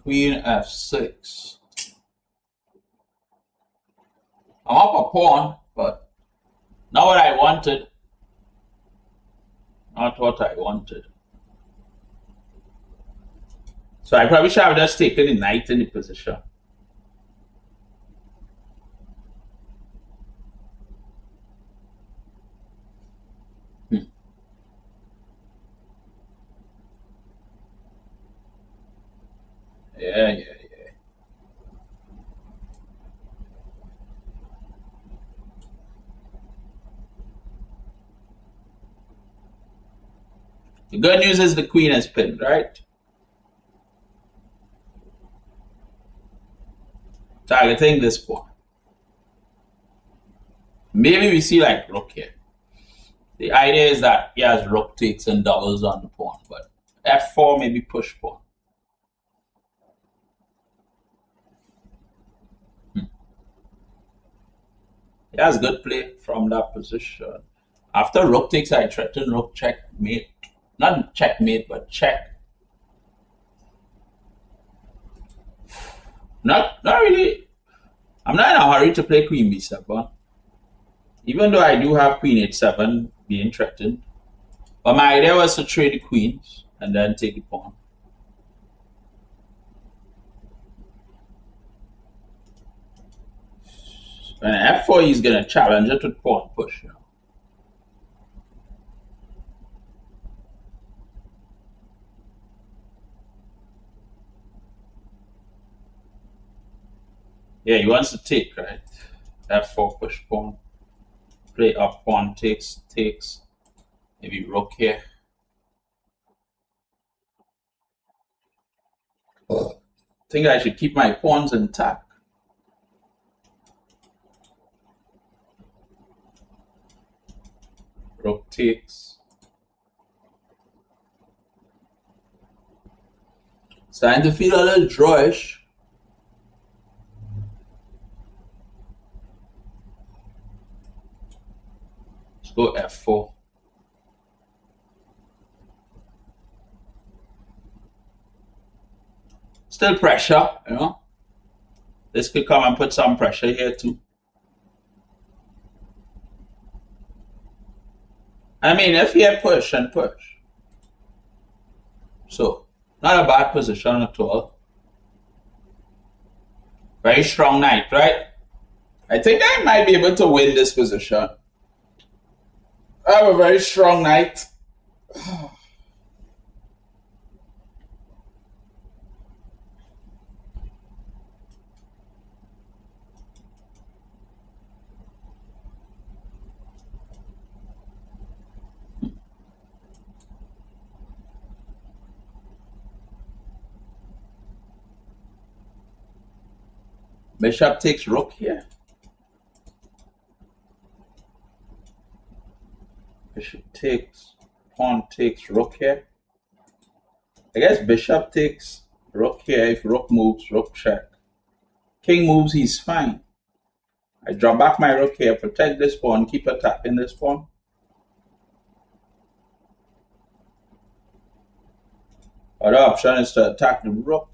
Queen f6. I'm up a pawn, but not what I wanted. Not what I wanted. So I probably should have just taken the knight in the position. Yeah. The good news is the queen is pinned, right? Targeting this pawn. Maybe we see like rook here. The idea is that he has rook takes and doubles on the pawn, but f4 maybe push pawn. He has good play from that position. After rook takes, I threaten rook checkmate. Not checkmate, but check. Not really. I'm not in a hurry to play queen b7. Even though I do have queen h7 being threatened. But my idea was to trade the queens and then take the pawn. And f4 he's gonna challenge it with pawn push. Yeah, he wants to take, right? f4 push pawn. Play up pawn takes, takes. Maybe rook here. I think I should keep my pawns intact. Rook takes. Starting to feel a little drawish. Let's go f4. Still pressure, you know. This could come and put some pressure here too. I mean, if he had push and push. So, not a bad position at all. Very strong knight, right? I think I might be able to win this position. I have a very strong knight. Bishop takes rook here. Bishop takes, pawn takes rook here. I guess bishop takes rook here. If rook moves, rook check. King moves, he's fine. I draw back my rook here, protect this pawn, keep attacking this pawn. Other option is to attack the rook.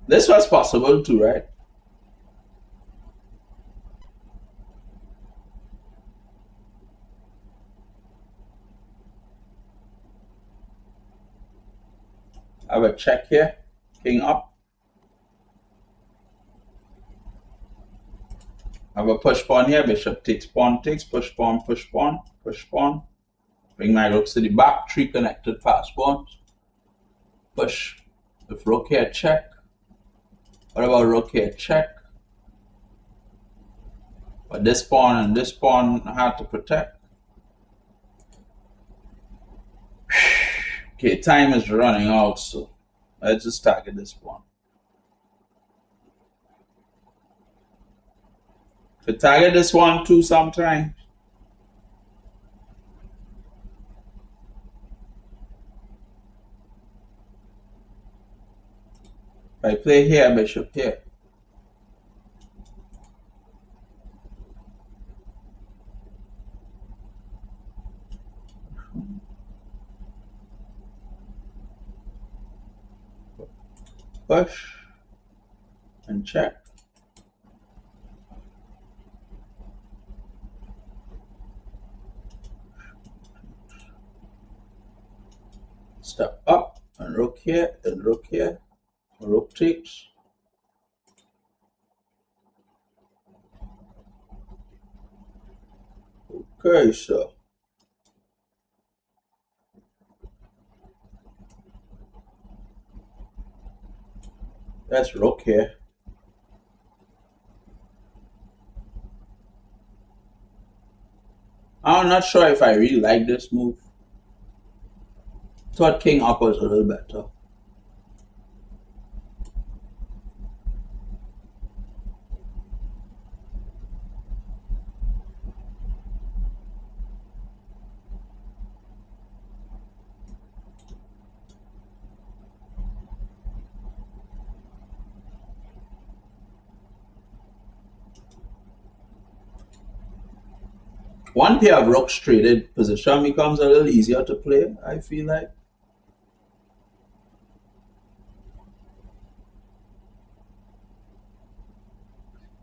This was possible too, right? I have a check here, king up. I have a push pawn here, bishop takes, pawn takes, push pawn, push pawn, push pawn. Bring my rooks to the back, 3 connected pass pawns. Push with rook here, check. What about rook here, check? But this pawn and this pawn I had to protect. Okay, time is running out, so let's just target this pawn. Could target this one too sometimes. If I play here, bishop here. Push and check. Step up and rook here and rook here. Rook takes. Okay, so that's rook here. I'm not sure if I really like this move. Thought king up was a little better. One pair of rooks traded position becomes a little easier to play, I feel like.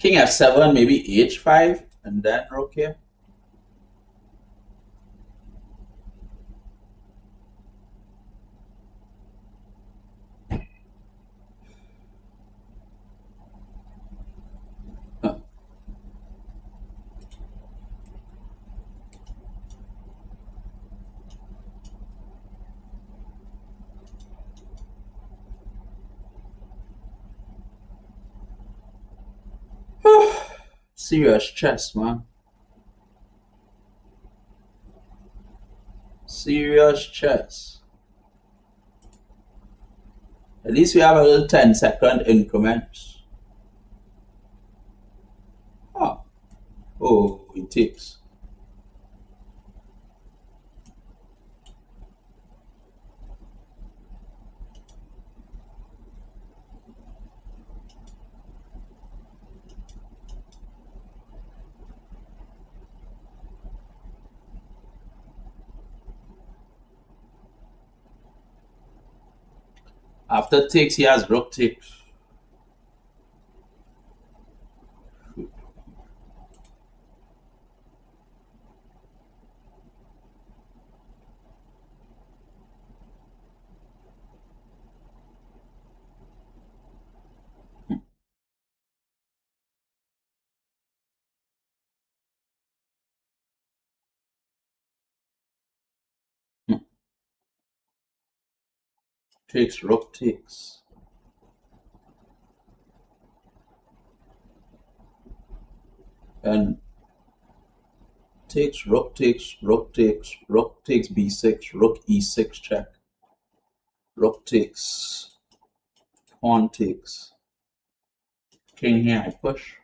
King f7, maybe h5, and then rook here. Serious chess, man. Serious chess. At least we have a little 10-second increments. Oh, it takes. After takes, he has rook takes. Takes, rook takes. And takes, rook takes, rook takes, rook takes b6, rook e6 check. Rook takes, pawn takes. King here, I push.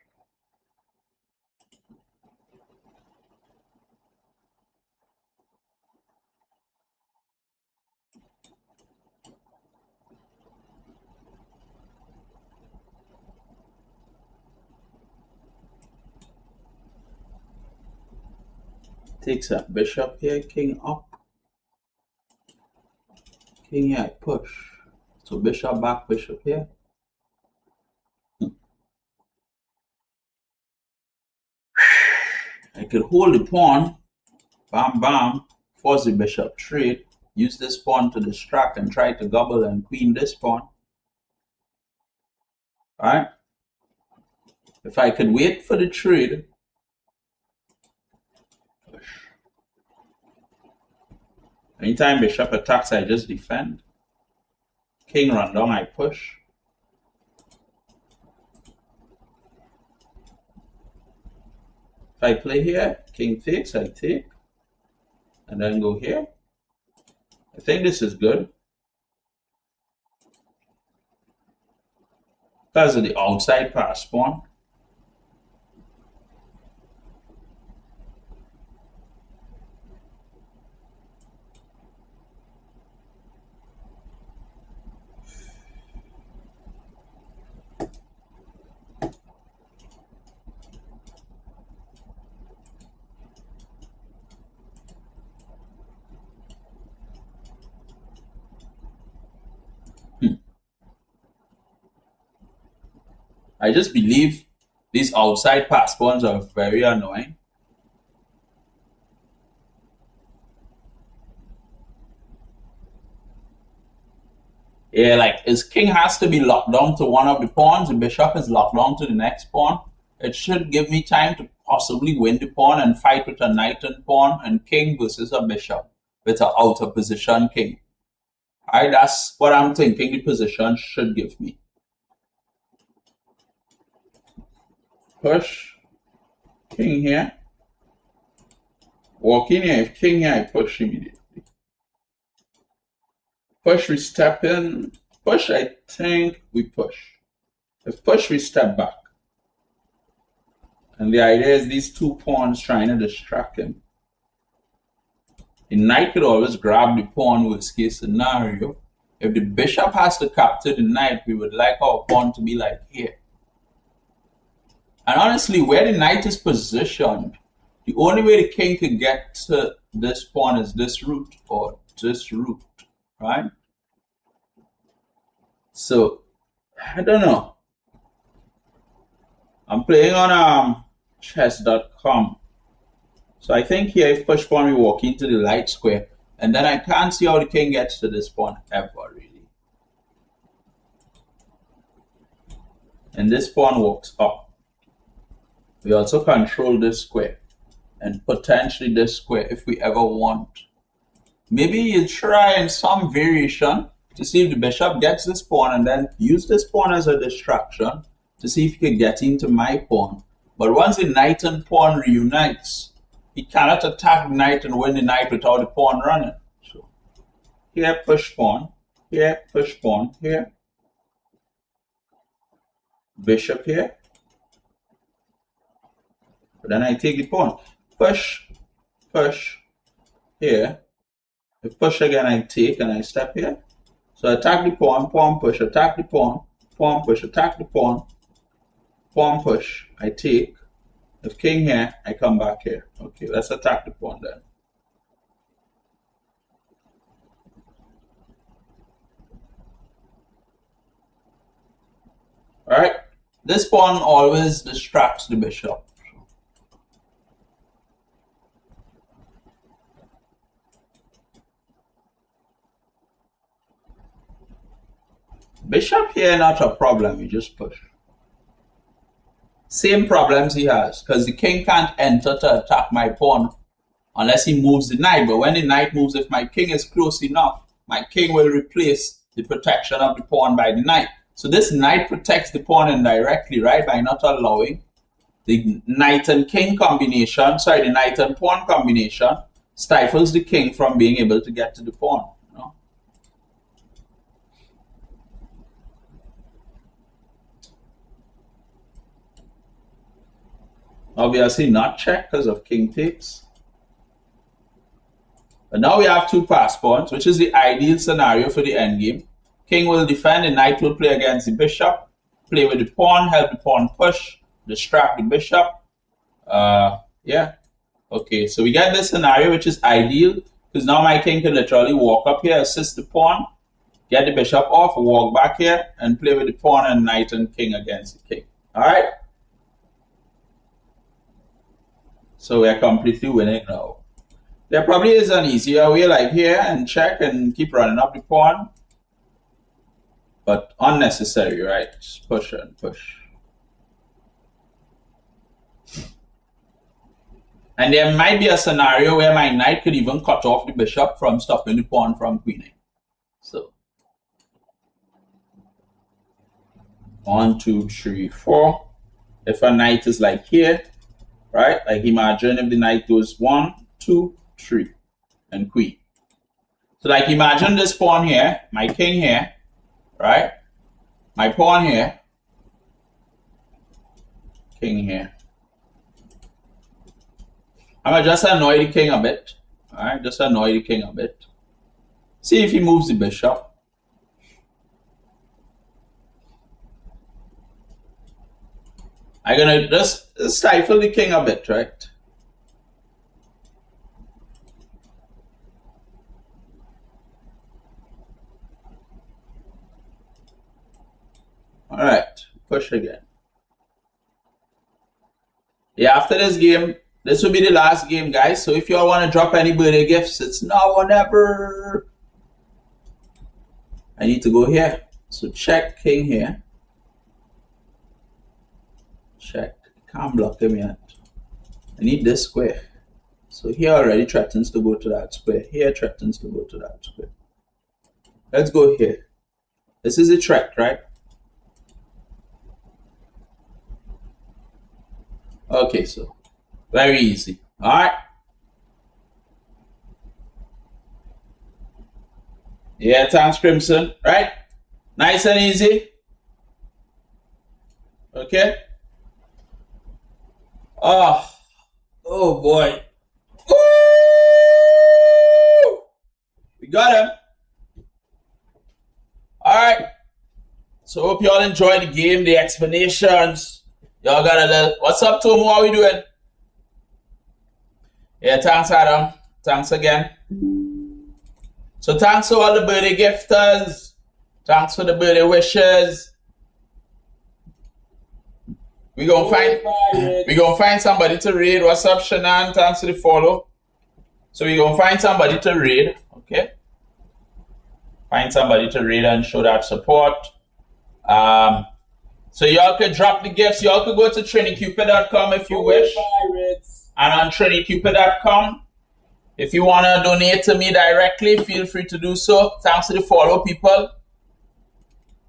Takes a bishop here, king up. King here, I push. So bishop back, bishop here. I could hold the pawn, bam bam, force the bishop trade, use this pawn to distract and try to gobble and queen this pawn. Alright? If I could wait for the trade, push. Anytime bishop attacks, I just defend. King run down, I push. If I play here, king takes, I take. And then go here. I think this is good. Because of the outside pass pawn. I just believe these outside pass pawns are very annoying. Yeah, like his king has to be locked down to one of the pawns, the bishop is locked down to the next pawn. It should give me time to possibly win the pawn and fight with a knight and pawn and king versus a bishop with an out of position king. Alright, that's what I'm thinking the position should give me. Push, king here. Walk in here, if king here, I push immediately. Push, we step in. Push, I think we push. If push, we step back. And the idea is these two pawns trying to distract him. The knight could always grab the pawn, worst case scenario. If the bishop has to capture the knight, we would like our pawn to be like here. And honestly, where the knight is positioned, the only way the king could get to this pawn is this route or this route, right? So, I don't know. I'm playing on chess.com. So I think here if push pawn we walk into the light square, and then I can't see how the king gets to this pawn ever really. And this pawn walks up. We also control this square and potentially this square if we ever want. Maybe you try in some variation to see if the bishop gets this pawn and then use this pawn as a distraction to see if you can get into my pawn. But once the knight and pawn reunites, he cannot attack the knight and win the knight without the pawn running. So here push pawn, here push pawn, here. Bishop here. But then I take the pawn. Push, push, here. If push again, I take and I step here. So attack the pawn, pawn push, attack the pawn push, attack the pawn push, I take. If king here, I come back here. Okay, let's attack the pawn then. this pawn always distracts the bishop. Bishop here, not a problem, you just push. Same problems he has, because the king can't enter to attack my pawn unless he moves the knight. But when the knight moves, if my king is close enough, my king will replace the protection of the pawn by the knight. So this knight protects the pawn indirectly, right, by not allowing the knight and king combination, sorry, the knight and pawn combination stifles the king from being able to get to the pawn. You know? Obviously not check because of king takes. But now we have two passed pawns, which is the ideal scenario for the endgame. King will defend, the knight will play against the bishop, play with the pawn, help the pawn push, distract the bishop. Yeah. Okay, so we get this scenario, which is ideal, because now my king can literally walk up here, assist the pawn, get the bishop off, walk back here, and play with the pawn and knight and king against the king. All right? So we're completely winning now. There probably is an easier way, like here, and check and keep running up the pawn. But unnecessary, right? Just push and push. And there might be a scenario where my knight could even cut off the bishop from stopping the pawn from queening. So 1, 2, 3, 4. If a knight is like here, right? Like imagine if the knight goes 1, 2, 3, and queen. So like imagine this pawn here, my king here, right? My pawn here, king here. I'm gonna just annoy the king a bit. All right, just annoy the king a bit. See if he moves the bishop. I'm gonna just stifle the king a bit, right? All right, push again. Yeah, after this game, this will be the last game, guys. So if you all want to drop any birthday gifts, it's now or never. I need to go here. So check king here. Check. Can't block him yet. I need this square. So here already threatens to go to that square. Here threatens to go to that square. Let's go here. This is a threat, right? Okay, so very easy. All right. Yeah, thanks, Crimson. Right? Nice and easy. Okay. Oh boy. Woo! We got him. All right. So hope y'all enjoyed the game, the explanations. Y'all got a little. What's up, Tomo? How we doing? Yeah, thanks, Adam. Thanks again. So thanks to all the birthday gifters. Thanks for the birthday wishes. We gonna find somebody to raid. What's up, Shannon? Thanks for the follow. So we gonna find somebody to raid. Okay. Find somebody to raid and show that support. So y'all could drop the gifts. Y'all could go to FMTriniCupid.com if you wish. And on FMTriniCupid.com, if you want to donate to me directly, feel free to do so. Thanks to the follow people.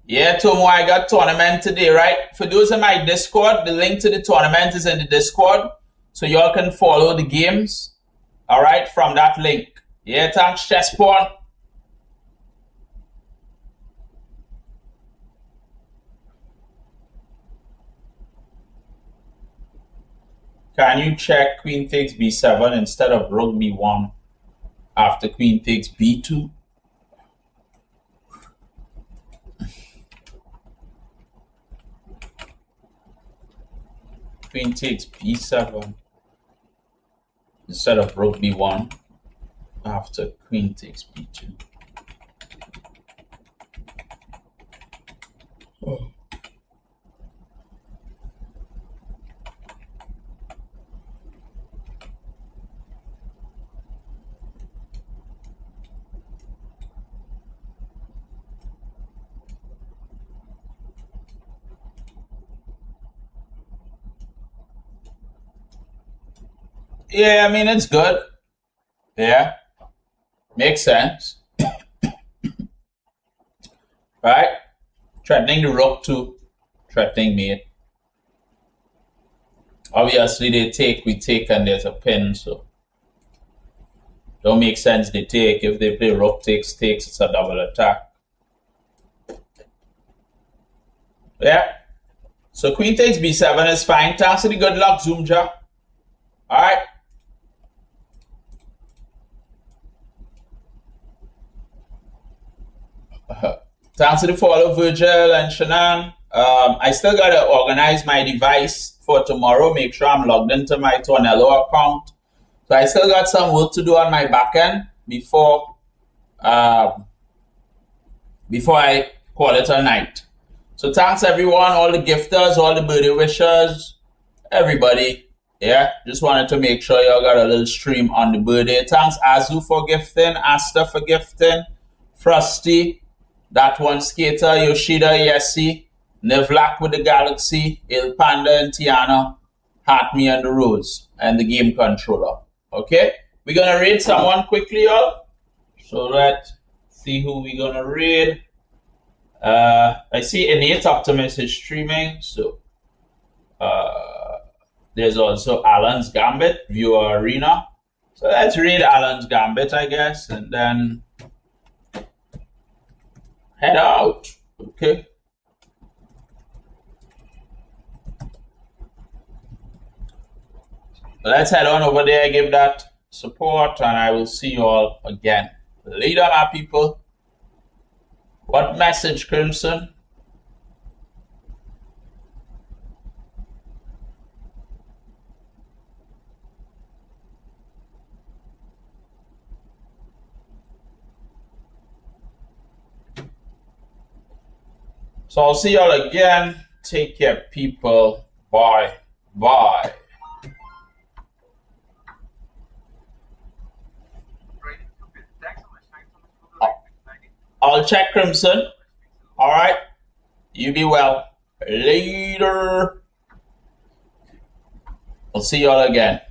Yeah, Tomo, I got tournament today, right? For those in my Discord, the link to the tournament is in the Discord. So y'all can follow the games, all right, from that link. Yeah, thanks, Chesspawn. Can you check queen takes b7 instead of rook b1 after queen takes b2? Queen takes b7 instead of rook b1 after queen takes b2. Oh. Yeah, I mean, it's good. Yeah, makes sense. Right? Threatening the rook too. Threatening mate. Obviously, they take, we take, and there's a pin, so don't make sense they take. If they play rook takes, it's a double attack. Yeah. So queen takes b7 is fine. Thanks for the good luck, Zoomja. Alright. Thanks to the follow, Virgil and Shannon. I still gotta organize my device for tomorrow. Make sure I'm logged into my Tornello account. So I still got some work to do on my back end before I call it a night. So thanks everyone, all the gifters, all the birthday wishers, everybody. Yeah, just wanted to make sure y'all got a little stream on the birthday. Thanks Azu for gifting, Asta for gifting, Frosty, that one skater, Yoshida, Yessi, Nevlak with the Galaxy, Il Panda and Tiana, Heart Me and the Rose, and the game controller. Okay, we're gonna raid someone quickly, y'all. So let's see who we're gonna raid. I see Innate Optimist is streaming, so there's also Alan's Gambit, Viewer Arena. So let's read Alan's Gambit, I guess, and then head out. Okay. Let's head on over there, give that support, and I will see you all again later, my people. What message, Crimson? So I'll see y'all again. Take care, people. Bye. Bye. I'll check, Crimson. All right. You be well. Later. I'll see y'all again.